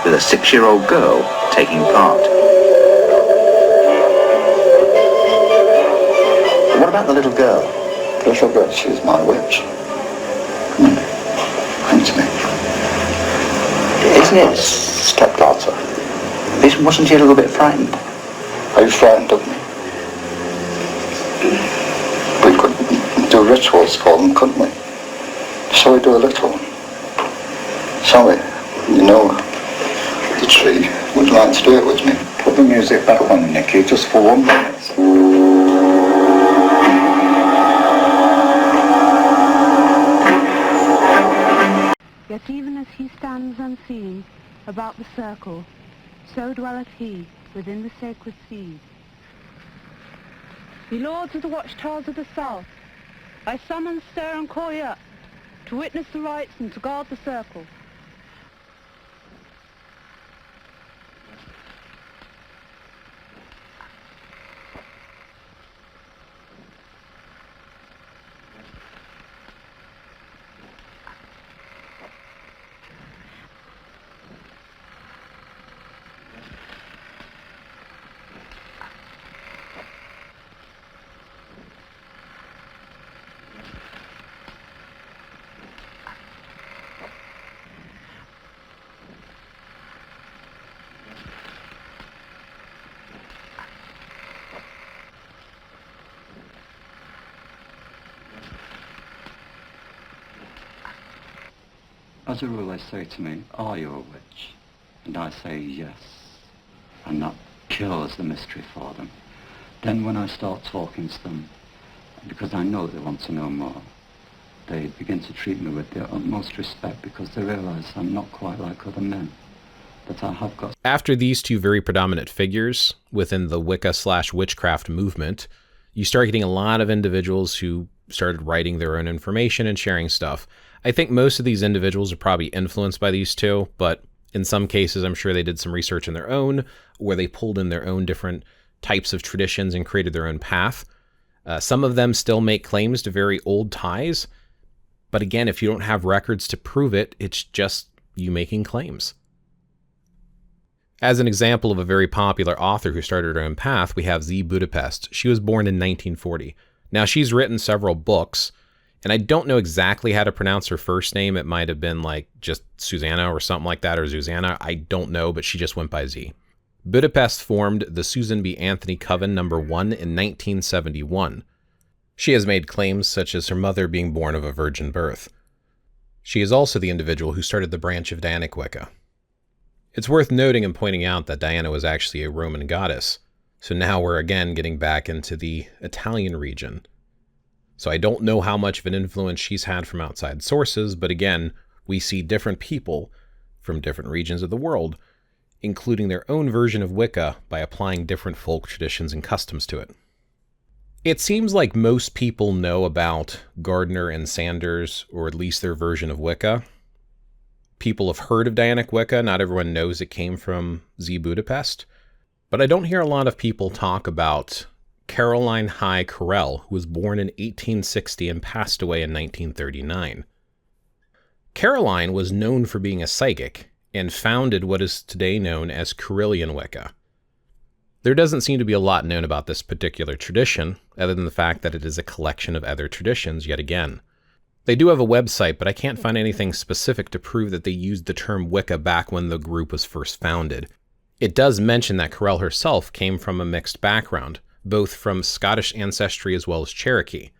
H: with a 6-year-old girl taking part. What about the little girl?
G: The little girl, she's my witch. Come to me.
H: Isn't it?
G: Stepdaughter.
H: Wasn't she a little bit frightened?
G: Are you frightened of me? We could do rituals for them, couldn't we? Shall we do a little one? Shall we? You know the tree. Would you like to do it with me? Put the music back on, Nicky, just for 1 minute.
I: Yet even as he stands unseen about the circle, so dwelleth he within the sacred seed. Ye lords of the watchtowers of the south, I summon, stir and call ye up to witness the rites and to guard the circle.
J: As a rule, they say to me, "Are you a witch?" And I say yes, and that cures the mystery for them. Then when I start talking to them, because I know they want to know more, they begin to treat me with the utmost respect because they realize I'm not quite like other men, that I have got...
A: After these two very predominant figures within the Wicca/witchcraft movement, you start getting a lot of individuals who started writing their own information and sharing stuff. I think most of these individuals are probably influenced by these two, but in some cases, I'm sure they did some research on their own, where they pulled in their own different types of traditions and created their own path. Some of them still make claims to very old ties, but again, if you don't have records to prove it, it's just you making claims. As an example of a very popular author who started her own path, we have Z. Budapest. She was born in 1940. Now, she's written several books, and I don't know exactly how to pronounce her first name. It might have been like just Susanna or something like that, or Susanna. I don't know, but she just went by Z. Budapest formed the Susan B. Anthony Coven No. 1 in 1971. She has made claims such as her mother being born of a virgin birth. She is also the individual who started the branch of Dianic Wicca. It's worth noting and pointing out that Diana was actually a Roman goddess, so now we're again getting back into the Italian region. So I don't know how much of an influence she's had from outside sources, but again, we see different people from different regions of the world including their own version of Wicca by applying different folk traditions and customs to it. It seems like most people know about Gardner and Sanders, or at least their version of Wicca. People have heard of Dianic Wicca, not everyone knows it came from Z Budapest, but I don't hear a lot of people talk about Caroline High Carrel, who was born in 1860 and passed away in 1939. Caroline was known for being a psychic, and founded what is today known as Carillion Wicca. There doesn't seem to be a lot known about this particular tradition, other than the fact that it is a collection of other traditions yet again. They do have a website, but I can't find anything specific to prove that they used the term Wicca back when the group was first founded. It does mention that Carrel herself came from a mixed background, both from Scottish ancestry as well as Cherokee.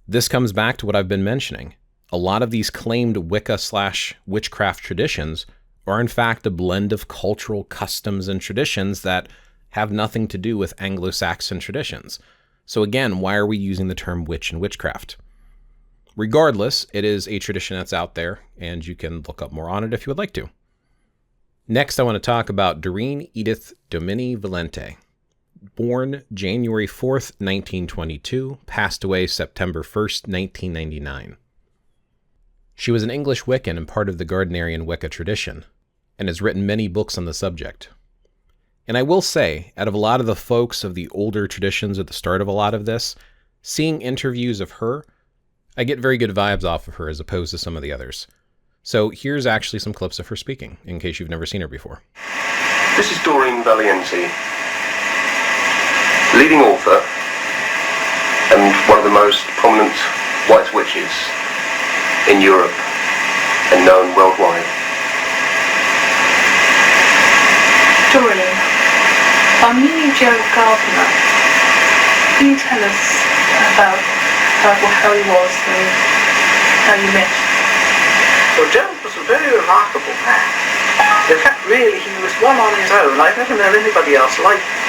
A: This comes back to what I've been mentioning. A lot of these claimed Wicca/witchcraft traditions are in fact a blend of cultural customs and traditions that have nothing to do with Anglo-Saxon traditions. So again, why are we using the term witch and witchcraft? Regardless, it is a tradition that's out there, and you can look up more on it if you would like to. Next, I want to talk about Doreen Edith Domini Valiente. Born January 4th, 1922, passed away September 1st, 1999. She was an English Wiccan and part of the Gardnerian Wicca tradition, and has written many books on the subject. And I will say, out of a lot of the folks of the older traditions at the start of a lot of this, seeing interviews of her, I get very good vibes off of her as opposed to some of the others. So here's actually some clips of her speaking, in case you've never seen her before.
F: This is Doreen Valiente, leading author and one of the most prominent white witches in Europe and known worldwide.
K: Doreen, I'm meeting Gerald Gardner. Can you tell us about how he was and how you met?
L: Well, Gerald was a very remarkable man. In fact, really, he was one on his own. I've never known anybody else like him.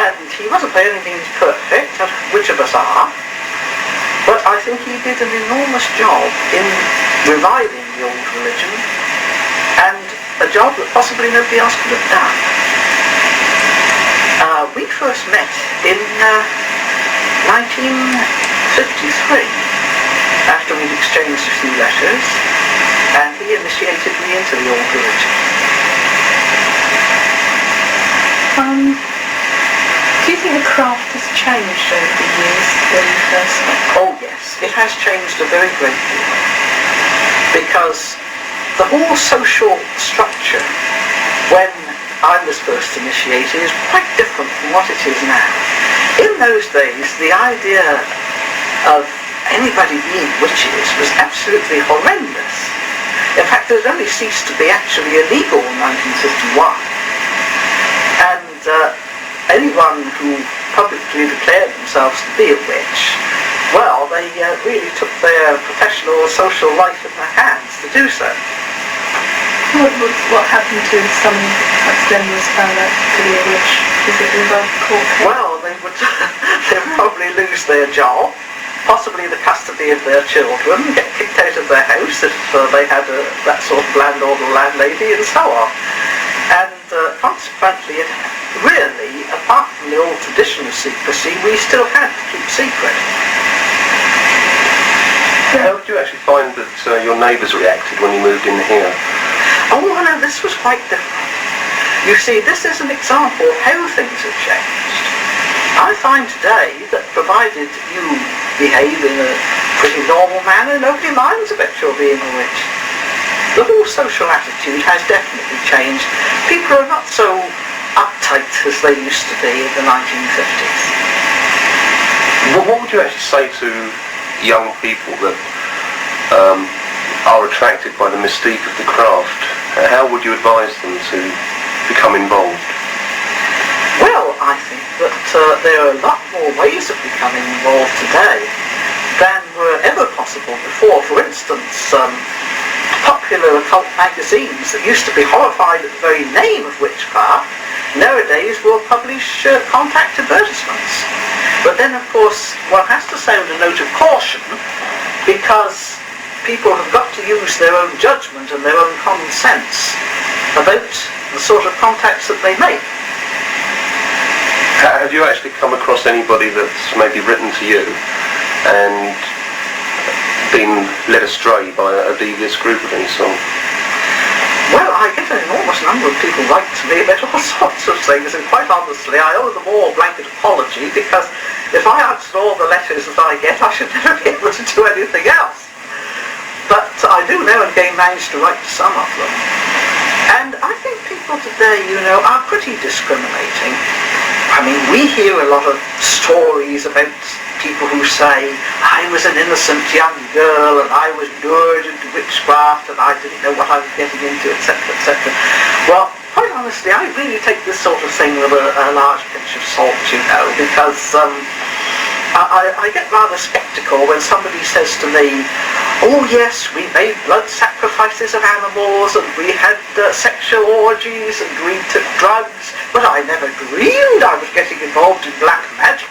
L: And he wasn't by any means perfect, which of us are, but I think he did an enormous job in reviving the old religion, and a job that possibly nobody else could have done. We first met in 1953, after we'd exchanged a few letters, and he initiated me into the old religion.
K: Do you think the craft has changed over the years when you first met?
L: Oh yes, it has changed a very great deal, because the whole social structure when I was first initiated is quite different from what it is now. In those days, the idea of anybody being witches was absolutely horrendous. In fact, it only ceased to be actually illegal in 1951. And anyone who publicly declared themselves to be a witch, well, they really took their professional or social life in their hands to do so.
K: What happened to some then was found out to be a witch? Is it involved court case?
L: Well, they would probably lose their job, possibly the custody of their children, get kicked out of their house if they had that sort of landlord or landlady, and so on. And consequently, really, apart from the old tradition of secrecy, we still had to keep secret.
F: How did you actually find that your neighbours reacted when you moved in here?
L: Oh, no, this was quite different. You see, this is an example of how things have changed. I find today that provided you behave in a pretty normal manner, nobody minds about your being a witch. The whole social attitude has definitely changed. People are not so uptight as they used to be in the 1950s.
F: Well, what would you actually say to young people that are attracted by the mystique of the craft? How would you advise them to become involved?
L: Well, I think that there are a lot more ways of becoming involved today than were ever possible before. For instance, popular occult magazines that used to be horrified at the very name of witchcraft nowadays will publish contact advertisements. But then, of course, one has to sound a note of caution, because people have got to use their own judgment and their own common sense about the sort of contacts that they make.
F: Have you actually come across anybody that's maybe written to you and been led astray by a devious group of any sort?
L: Well, I get an enormous number of people write to me about all sorts of things, and quite honestly, I owe them all a blanket apology, because if I answered all the letters that I get, I should never be able to do anything else. But I do now and again manage to write to some of them. And I think people today, are pretty discriminating. I mean, we hear a lot of stories about people who say, I was an innocent young girl and I was lured into witchcraft and I didn't know what I was getting into, etc., etc. Well, quite honestly, I really take this sort of thing with a large pinch of salt, because I get rather sceptical when somebody says to me, oh yes, we made blood sacrifices of animals and we had sexual orgies and we took drugs, but I never dreamed I was getting involved in black magic.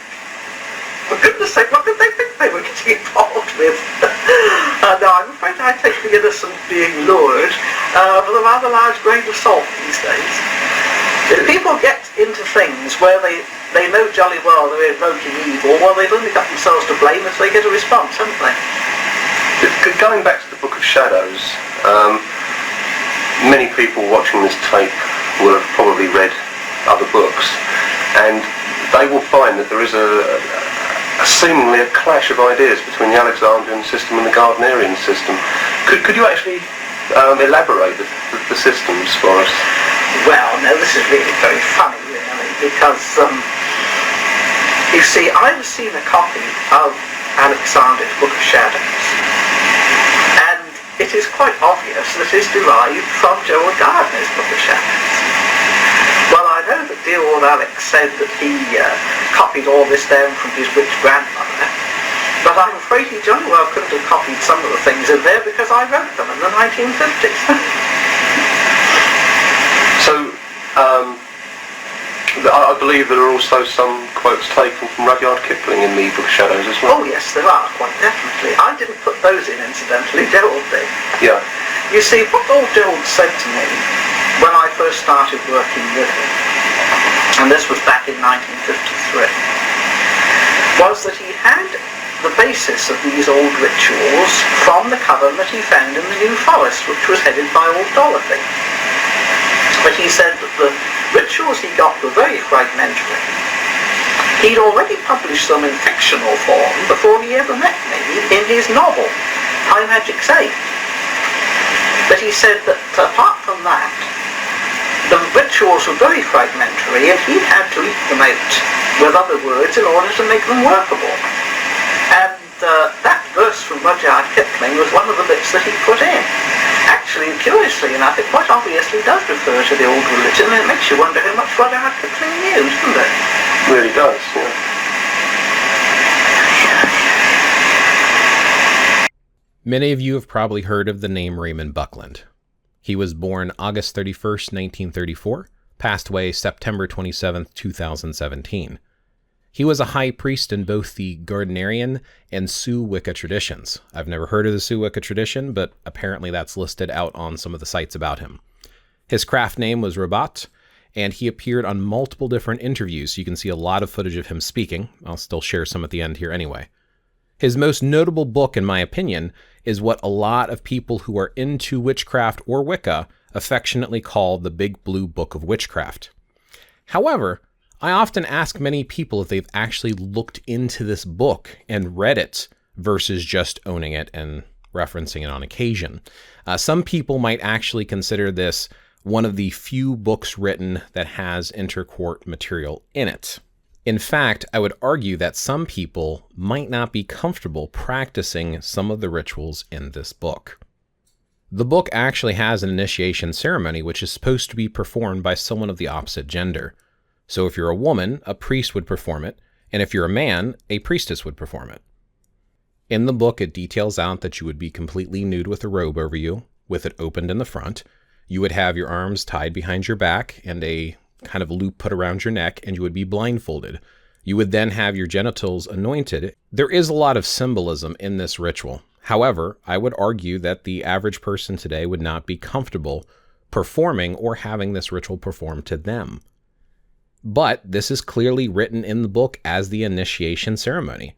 L: For goodness sake, what did they think they were getting involved with? No, I'm afraid I take the innocent being lured with a rather large grain of salt these days. If people get into things where they know jolly well they're invoking evil, well, they've only got themselves to blame if they get a response, haven't they?
F: Going back to the Book of Shadows, many people watching this tape will have probably read other books, and they will find that there is seemingly a clash of ideas between the Alexandrian system and the Gardnerian system. Could you actually elaborate the systems for us?
L: Well, no, this is really very funny, really, because, you see, I've seen a copy of Alexander's Book of Shadows, and it is quite obvious that it is derived from Gerald Gardner's Book of Shadows. Well, I know that dear old Alex said that he copied all this down from his witch grandmother, but I'm afraid he jolly well couldn't have copied some of the things in there because I wrote them in the 1950s.
F: So, I believe there are also some quotes taken from Rudyard Kipling in the Book of Shadows as well.
L: Oh yes, there are, quite definitely. I didn't put those in, incidentally, Gerald did.
F: Yeah.
L: You see, what old Gerald said to me when I first started working with him, and this was back in 1953, was that he had the basis of these old rituals from the coven that he found in the New Forest, which was headed by old Dorothy. But he said that the rituals he got were very fragmentary. He'd already published them in fictional form before he ever met me in his novel, High Magic's Aid. But he said that apart from that, the rituals were very fragmentary and he had to eat them out with other words in order to make them workable. And that verse from Rudyard Kipling was one of the bits that he put in. Actually, curiously enough, it quite obviously does refer to the old religion, and it makes you wonder how much Rudyard Kipling knew, doesn't it?
F: It really does, yeah.
A: Many of you have probably heard of the name Raymond Buckland. He was born August 31st, 1934, passed away September 27th, 2017. He was a high priest in both the Gardnerian and Sioux Wicca traditions. I've never heard of the Sioux Wicca tradition, but apparently that's listed out on some of the sites about him. His craft name was Rabat, and he appeared on multiple different interviews, so you can see a lot of footage of him speaking. I'll still share some at the end here anyway. His most notable book, in my opinion, is what a lot of people who are into witchcraft or Wicca affectionately call the Big Blue Book of Witchcraft. However, I often ask many people if they've actually looked into this book and read it versus just owning it and referencing it on occasion. Some people might actually consider this one of the few books written that has intercourt material in it. In fact, I would argue that some people might not be comfortable practicing some of the rituals in this book. The book actually has an initiation ceremony which is supposed to be performed by someone of the opposite gender. So if you're a woman, a priest would perform it, and if you're a man, a priestess would perform it. In the book, it details out that you would be completely nude with a robe over you, with it opened in the front. You would have your arms tied behind your back and a kind of loop put around your neck, and you would be blindfolded. You would then have your genitals anointed. There is a lot of symbolism in this ritual. However, I would argue that the average person today would not be comfortable performing or having this ritual performed to them. But this is clearly written in the book as the initiation ceremony.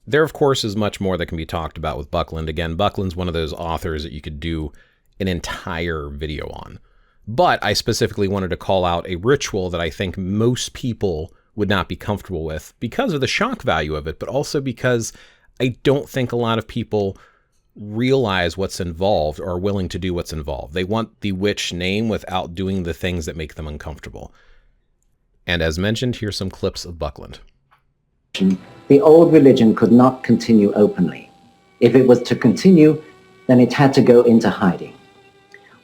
A: There, of course, is much more that can be talked about with Buckland. Again, Buckland's one of those authors that you could do an entire video on. But I specifically wanted to call out a ritual that I think most people would not be comfortable with because of the shock value of it, but also because I don't think a lot of people realize what's involved or are willing to do what's involved. They want the witch name without doing the things that make them uncomfortable. And as mentioned, here's some clips of Buckland.
M: The old religion could not continue openly. If it was to continue, then it had to go into hiding.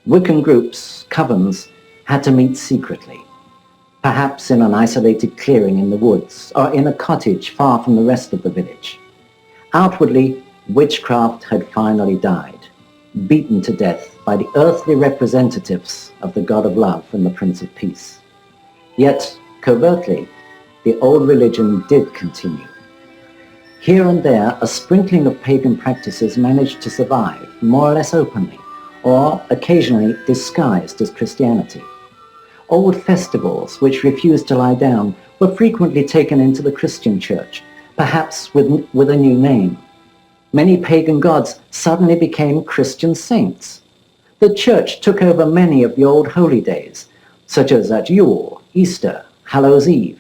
M: Wiccan groups, covens, had to meet secretly, perhaps in an isolated clearing in the woods or in a cottage far from the rest of the village. Outwardly, witchcraft had finally died, beaten to death by the earthly representatives of the God of Love and the Prince of Peace. Yet, covertly, the old religion did continue. Here and there, a sprinkling of pagan practices managed to survive, more or less openly, or occasionally disguised as Christianity. Old festivals which refused to lie down were frequently taken into the Christian church, perhaps with a new name. Many pagan gods suddenly became Christian saints. The church took over many of the old holy days, such as at Yule, Easter, Hallows Eve.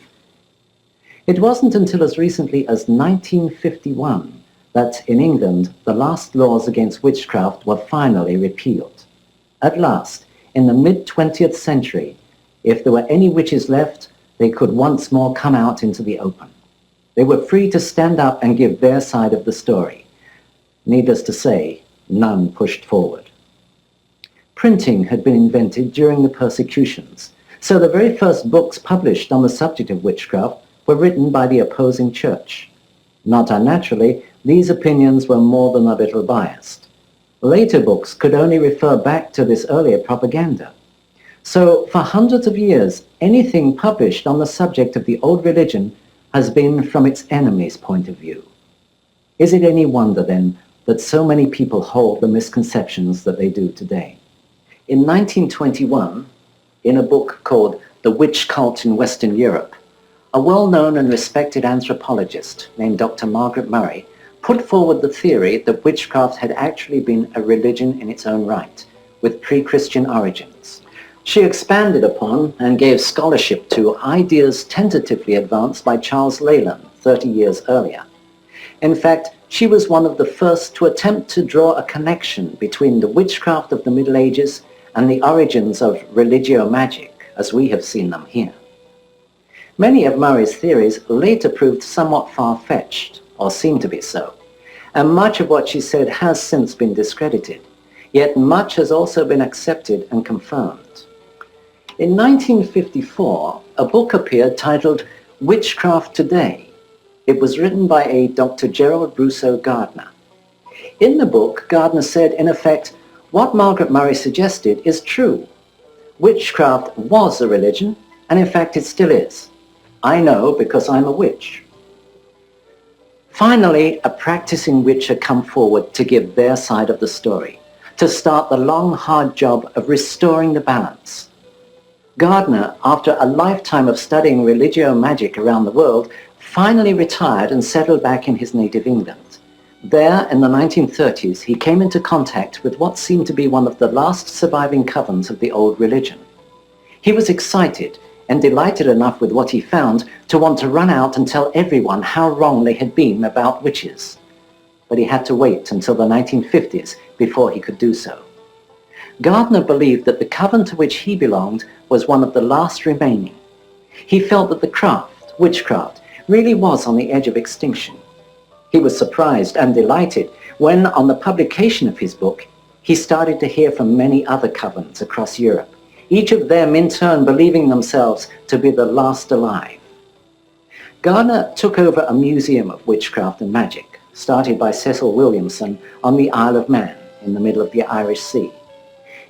M: It wasn't until as recently as 1951 that in England the last laws against witchcraft were finally repealed. At last, in the mid-20th century, if there were any witches left, they could once more come out into the open. They were free to stand up and give their side of the story. Needless to say, none pushed forward. Printing had been invented during the persecutions, so the very first books published on the subject of witchcraft were written by the opposing church. Not unnaturally, these opinions were more than a little biased. Later books could only refer back to this earlier propaganda. So, for hundreds of years, anything published on the subject of the old religion has been from its enemy's point of view. Is it any wonder, then, that so many people hold the misconceptions that they do today? In 1921, in a book called The Witch Cult in Western Europe, a well-known and respected anthropologist named Dr. Margaret Murray put forward the theory that witchcraft had actually been a religion in its own right, with pre-Christian origins. She expanded upon and gave scholarship to ideas tentatively advanced by Charles Leland 30 years earlier. In fact, she was one of the first to attempt to draw a connection between the witchcraft of the Middle Ages and the origins of religio-magic, as we have seen them here. Many of Murray's theories later proved somewhat far-fetched, or seemed to be so, and much of what she said has since been discredited, yet much has also been accepted and confirmed. In 1954, a book appeared titled Witchcraft Today. It was written by a Dr. Gerald Gardner. In the book, Gardner said, in effect, what Margaret Murray suggested is true. Witchcraft was a religion, and in fact it still is. I know because I'm a witch. Finally, a practicing witch had come forward to give their side of the story, to start the long, hard job of restoring the balance. Gardner, after a lifetime of studying religio-magic around the world, finally retired and settled back in his native England. There, in the 1930s, he came into contact with what seemed to be one of the last surviving covens of the old religion. He was excited and delighted enough with what he found to want to run out and tell everyone how wrong they had been about witches. But he had to wait until the 1950s before he could do so. Gardner believed that the coven to which he belonged was one of the last remaining. He felt that the craft, witchcraft, really was on the edge of extinction. He was surprised and delighted when, on the publication of his book, he started to hear from many other covens across Europe, each of them in turn believing themselves to be the last alive. Gardner took over a museum of witchcraft and magic, started by Cecil Williamson on the Isle of Man in the middle of the Irish Sea.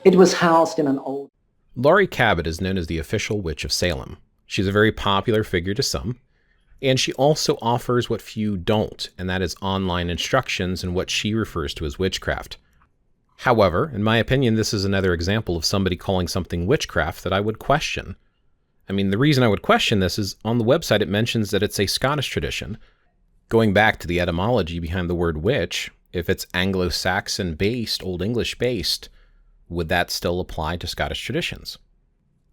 M: It was housed in an old...
A: Laurie Cabot is known as the official witch of Salem. She's a very popular figure to some, and she also offers what few don't, and that is online instructions in what she refers to as witchcraft. However, in my opinion, this is another example of somebody calling something witchcraft that I would question. I mean, the reason I would question this is on the website it mentions that it's a Scottish tradition. Going back to the etymology behind the word witch, if it's Anglo-Saxon based, Old English based, would that still apply to Scottish traditions?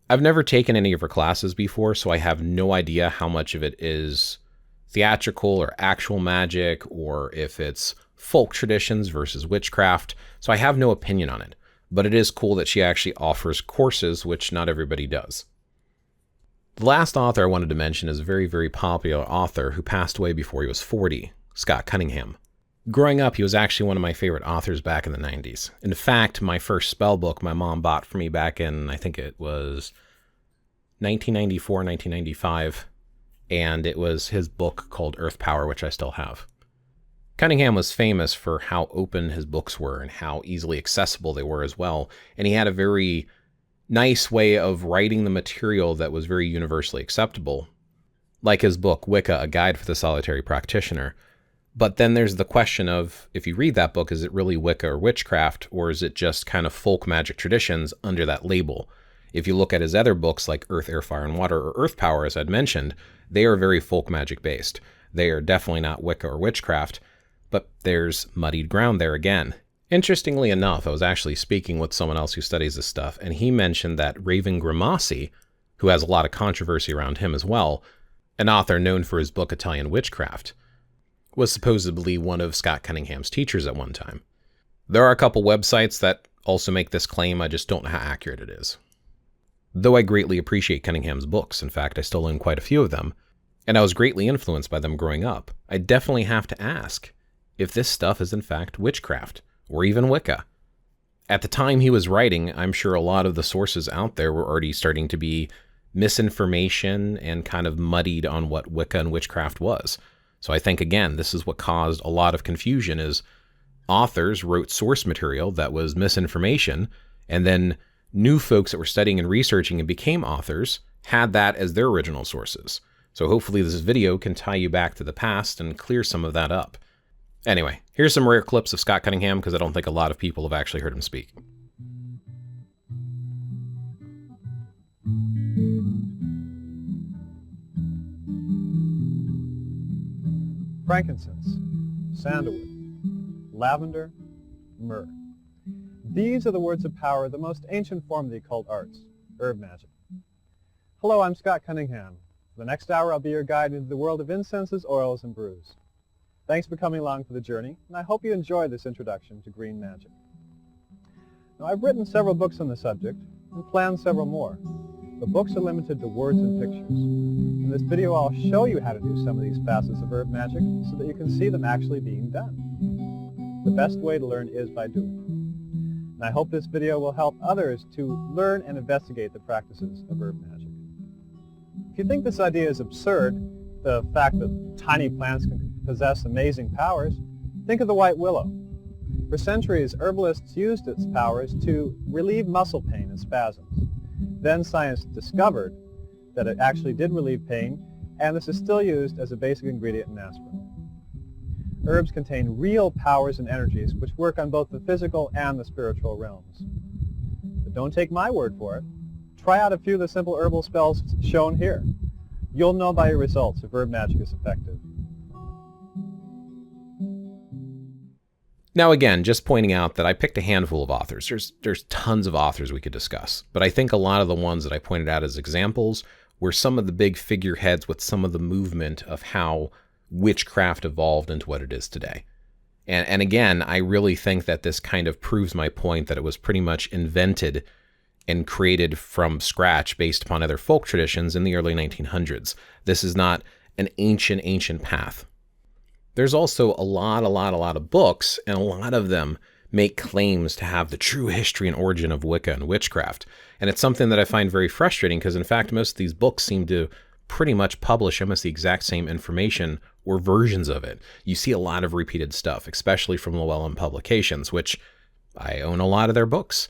A: I've never taken any of her classes before, so I have no idea how much of it is theatrical or actual magic, or if it's folk traditions versus witchcraft, so I have no opinion on it. But it is cool that she actually offers courses, which not everybody does. The last author I wanted to mention is a very, very popular author who passed away before he was 40, Scott Cunningham. Growing up, he was actually one of my favorite authors back in the 90s. In fact, my first spell book my mom bought for me back in, I think it was 1994, 1995, and it was his book called Earth Power, which I still have. Cunningham was famous for how open his books were and how easily accessible they were as well, and he had a very nice way of writing the material that was very universally acceptable, like his book, Wicca, A Guide for the Solitary Practitioner. But then there's the question of, if you read that book, is it really Wicca or witchcraft, or is it just kind of folk magic traditions under that label? If you look at his other books like Earth, Air, Fire, and Water, or Earth Power, as I'd mentioned, they are very folk magic based. They are definitely not Wicca or witchcraft, but there's muddied ground there again. Interestingly enough, I was actually speaking with someone else who studies this stuff, and he mentioned that Raven Grimassi, who has a lot of controversy around him as well, an author known for his book Italian Witchcraft, was supposedly one of Scott Cunningham's teachers at one time. There are a couple websites that also make this claim, I just don't know how accurate it is. Though I greatly appreciate Cunningham's books, in fact I still own quite a few of them, and I was greatly influenced by them growing up, I definitely have to ask if this stuff is in fact witchcraft, or even Wicca. At the time he was writing, I'm sure a lot of the sources out there were already starting to be misinformation and kind of muddied on what Wicca and witchcraft was. So I think, again, this is what caused a lot of confusion, is authors wrote source material that was misinformation, and then new folks that were studying and researching and became authors had that as their original sources. So hopefully this video can tie you back to the past and clear some of that up. Anyway, here's some rare clips of Scott Cunningham, because I don't think a lot of people have actually heard him speak.
N: Frankincense, sandalwood, lavender, myrrh. These are the words of power, the most ancient form of the occult arts, herb magic. Hello, I'm Scott Cunningham. For the next hour, I'll be your guide into the world of incenses, oils, and brews. Thanks for coming along for the journey, and I hope you enjoy this introduction to green magic. Now, I've written several books on the subject, and plan several more. The books are limited to words and pictures. In this video, I'll show you how to do some of these facets of herb magic so that you can see them actually being done. The best way to learn is by doing. And I hope this video will help others to learn and investigate the practices of herb magic. If you think this idea is absurd, the fact that tiny plants can possess amazing powers, think of the white willow. For centuries, herbalists used its powers to relieve muscle pain and spasms. Then science discovered that it actually did relieve pain, and this is still used as a basic ingredient in aspirin. Herbs contain real powers and energies which work on both the physical and the spiritual realms. But don't take my word for it. Try out a few of the simple herbal spells shown here. You'll know by your results if herb magic is effective.
A: Now again, just pointing out that I picked a handful of authors. There's tons of authors we could discuss, but I think a lot of the ones that I pointed out as examples were some of the big figureheads with some of the movement of how witchcraft evolved into what it is today. And again, I really think that this kind of proves my point that it was pretty much invented and created from scratch based upon other folk traditions in the early 1900s. This is not an ancient path. There's also a lot of books, and a lot of them make claims to have the true history and origin of Wicca and witchcraft. And it's something that I find very frustrating, because in fact, most of these books seem to pretty much publish almost the exact same information or versions of it. You see a lot of repeated stuff, especially from Llewellyn Publications, which I own a lot of their books.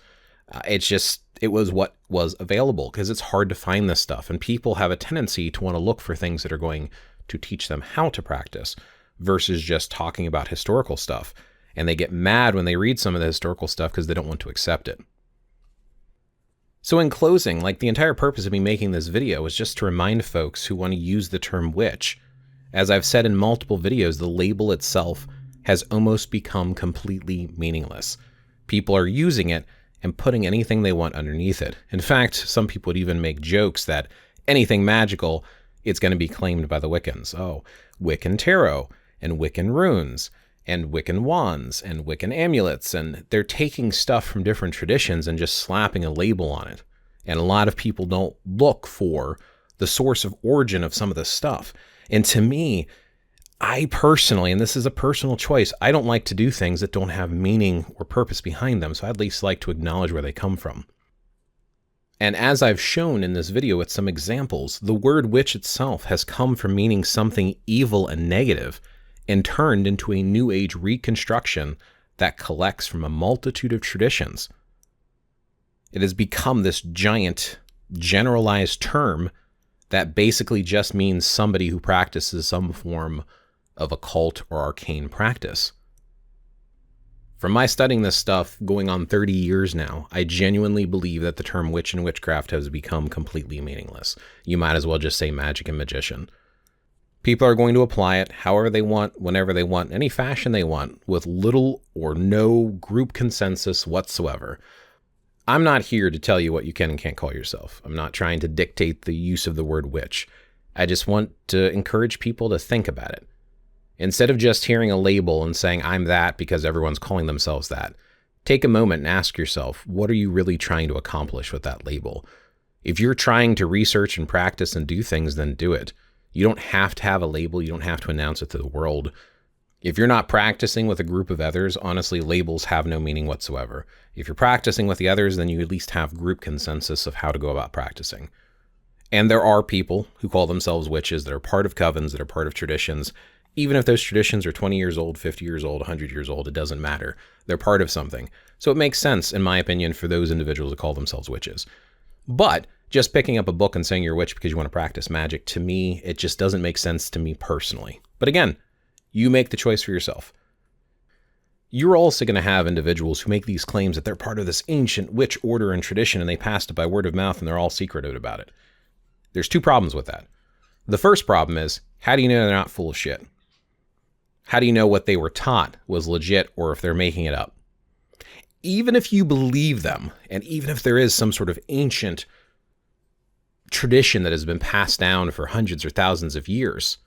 A: It was what was available, because it's hard to find this stuff, and people have a tendency to want to look for things that are going to teach them how to practice versus just talking about historical stuff. And they get mad when they read some of the historical stuff because they don't want to accept it. So in closing, like, the entire purpose of me making this video is just to remind folks who want to use the term witch. As I've said in multiple videos, the label itself has almost become completely meaningless. People are using it and putting anything they want underneath it. In fact, some people would even make jokes that anything magical, it's going to be claimed by the Wiccans. Oh, Wiccan tarot, and Wiccan runes, and Wiccan wands, and Wiccan amulets, and they're taking stuff from different traditions and just slapping a label on it. And a lot of people don't look for the source of origin of some of this stuff. And to me, I personally, and this is a personal choice, I don't like to do things that don't have meaning or purpose behind them, so I'd at least like to acknowledge where they come from. And as I've shown in this video with some examples, the word witch itself has come from meaning something evil and negative and turned into a New Age reconstruction that collects from a multitude of traditions. It has become this giant, generalized term that basically just means somebody who practices some form of occult or arcane practice. From my studying this stuff going on 30 years now, I genuinely believe that the term witch and witchcraft has become completely meaningless. You might as well just say magic and magician. People are going to apply it however they want, whenever they want, any fashion they want, with little or no group consensus whatsoever. I'm not here to tell you what you can and can't call yourself. I'm not trying to dictate the use of the word witch. I just want to encourage people to think about it. Instead of just hearing a label and saying, I'm that because everyone's calling themselves that, take a moment and ask yourself, what are you really trying to accomplish with that label? If you're trying to research and practice and do things, then do it. You don't have to have a label. You don't have to announce it to the world. If you're not practicing with a group of others, honestly, labels have no meaning whatsoever. If you're practicing with the others, then you at least have group consensus of how to go about practicing. And there are people who call themselves witches that are part of covens, that are part of traditions. Even if those traditions are 20 years old, 50 years old, 100 years old, it doesn't matter. They're part of something. So it makes sense, in my opinion, for those individuals to call themselves witches. But just picking up a book and saying you're a witch because you want to practice magic, to me, it just doesn't make sense to me personally. But again, you make the choice for yourself. You're also going to have individuals who make these claims that they're part of this ancient witch order and tradition and they passed it by word of mouth and they're all secretive about it. There's two problems with that. The first problem is, how do you know they're not full of shit? How do you know what they were taught was legit or if they're making it up? Even if you believe them, and even if there is some sort of ancient tradition that has been passed down for hundreds or thousands of years,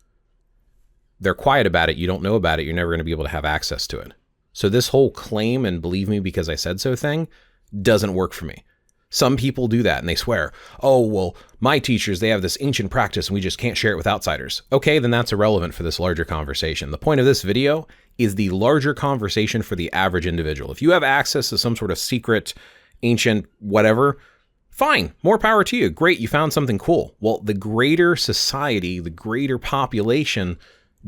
A: they're quiet about it, you don't know about it, you're never going to be able to have access to it. So this whole claim and believe me because I said so thing doesn't work for me. Some people do that and they swear, oh, well, my teachers, they have this ancient practice and we just can't share it with outsiders. Okay, then that's irrelevant for this larger conversation. The point of this video is the larger conversation for the average individual. If you have access to some sort of secret, ancient, whatever, fine, more power to you. Great, you found something cool. Well, the greater society, the greater population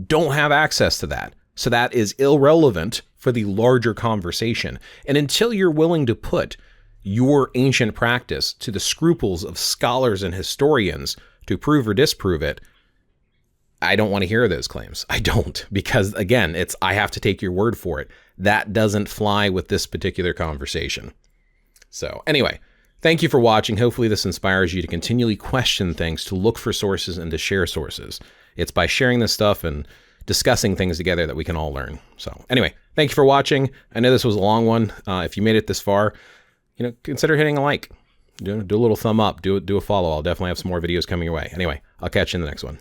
A: don't have access to that. So that is irrelevant for the larger conversation. And until you're willing to put your ancient practice to the scruples of scholars and historians to prove or disprove it, I don't want to hear those claims. I don't, because again, I have to take your word for it. That doesn't fly with this particular conversation. So anyway, thank you for watching. Hopefully this inspires you to continually question things, to look for sources and to share sources. It's by sharing this stuff and discussing things together that we can all learn. So anyway, thank you for watching. I know this was a long one. If you made it this far, consider hitting a like, do a little thumb up, do a follow. I'll definitely have some more videos coming your way. Anyway, I'll catch you in the next one.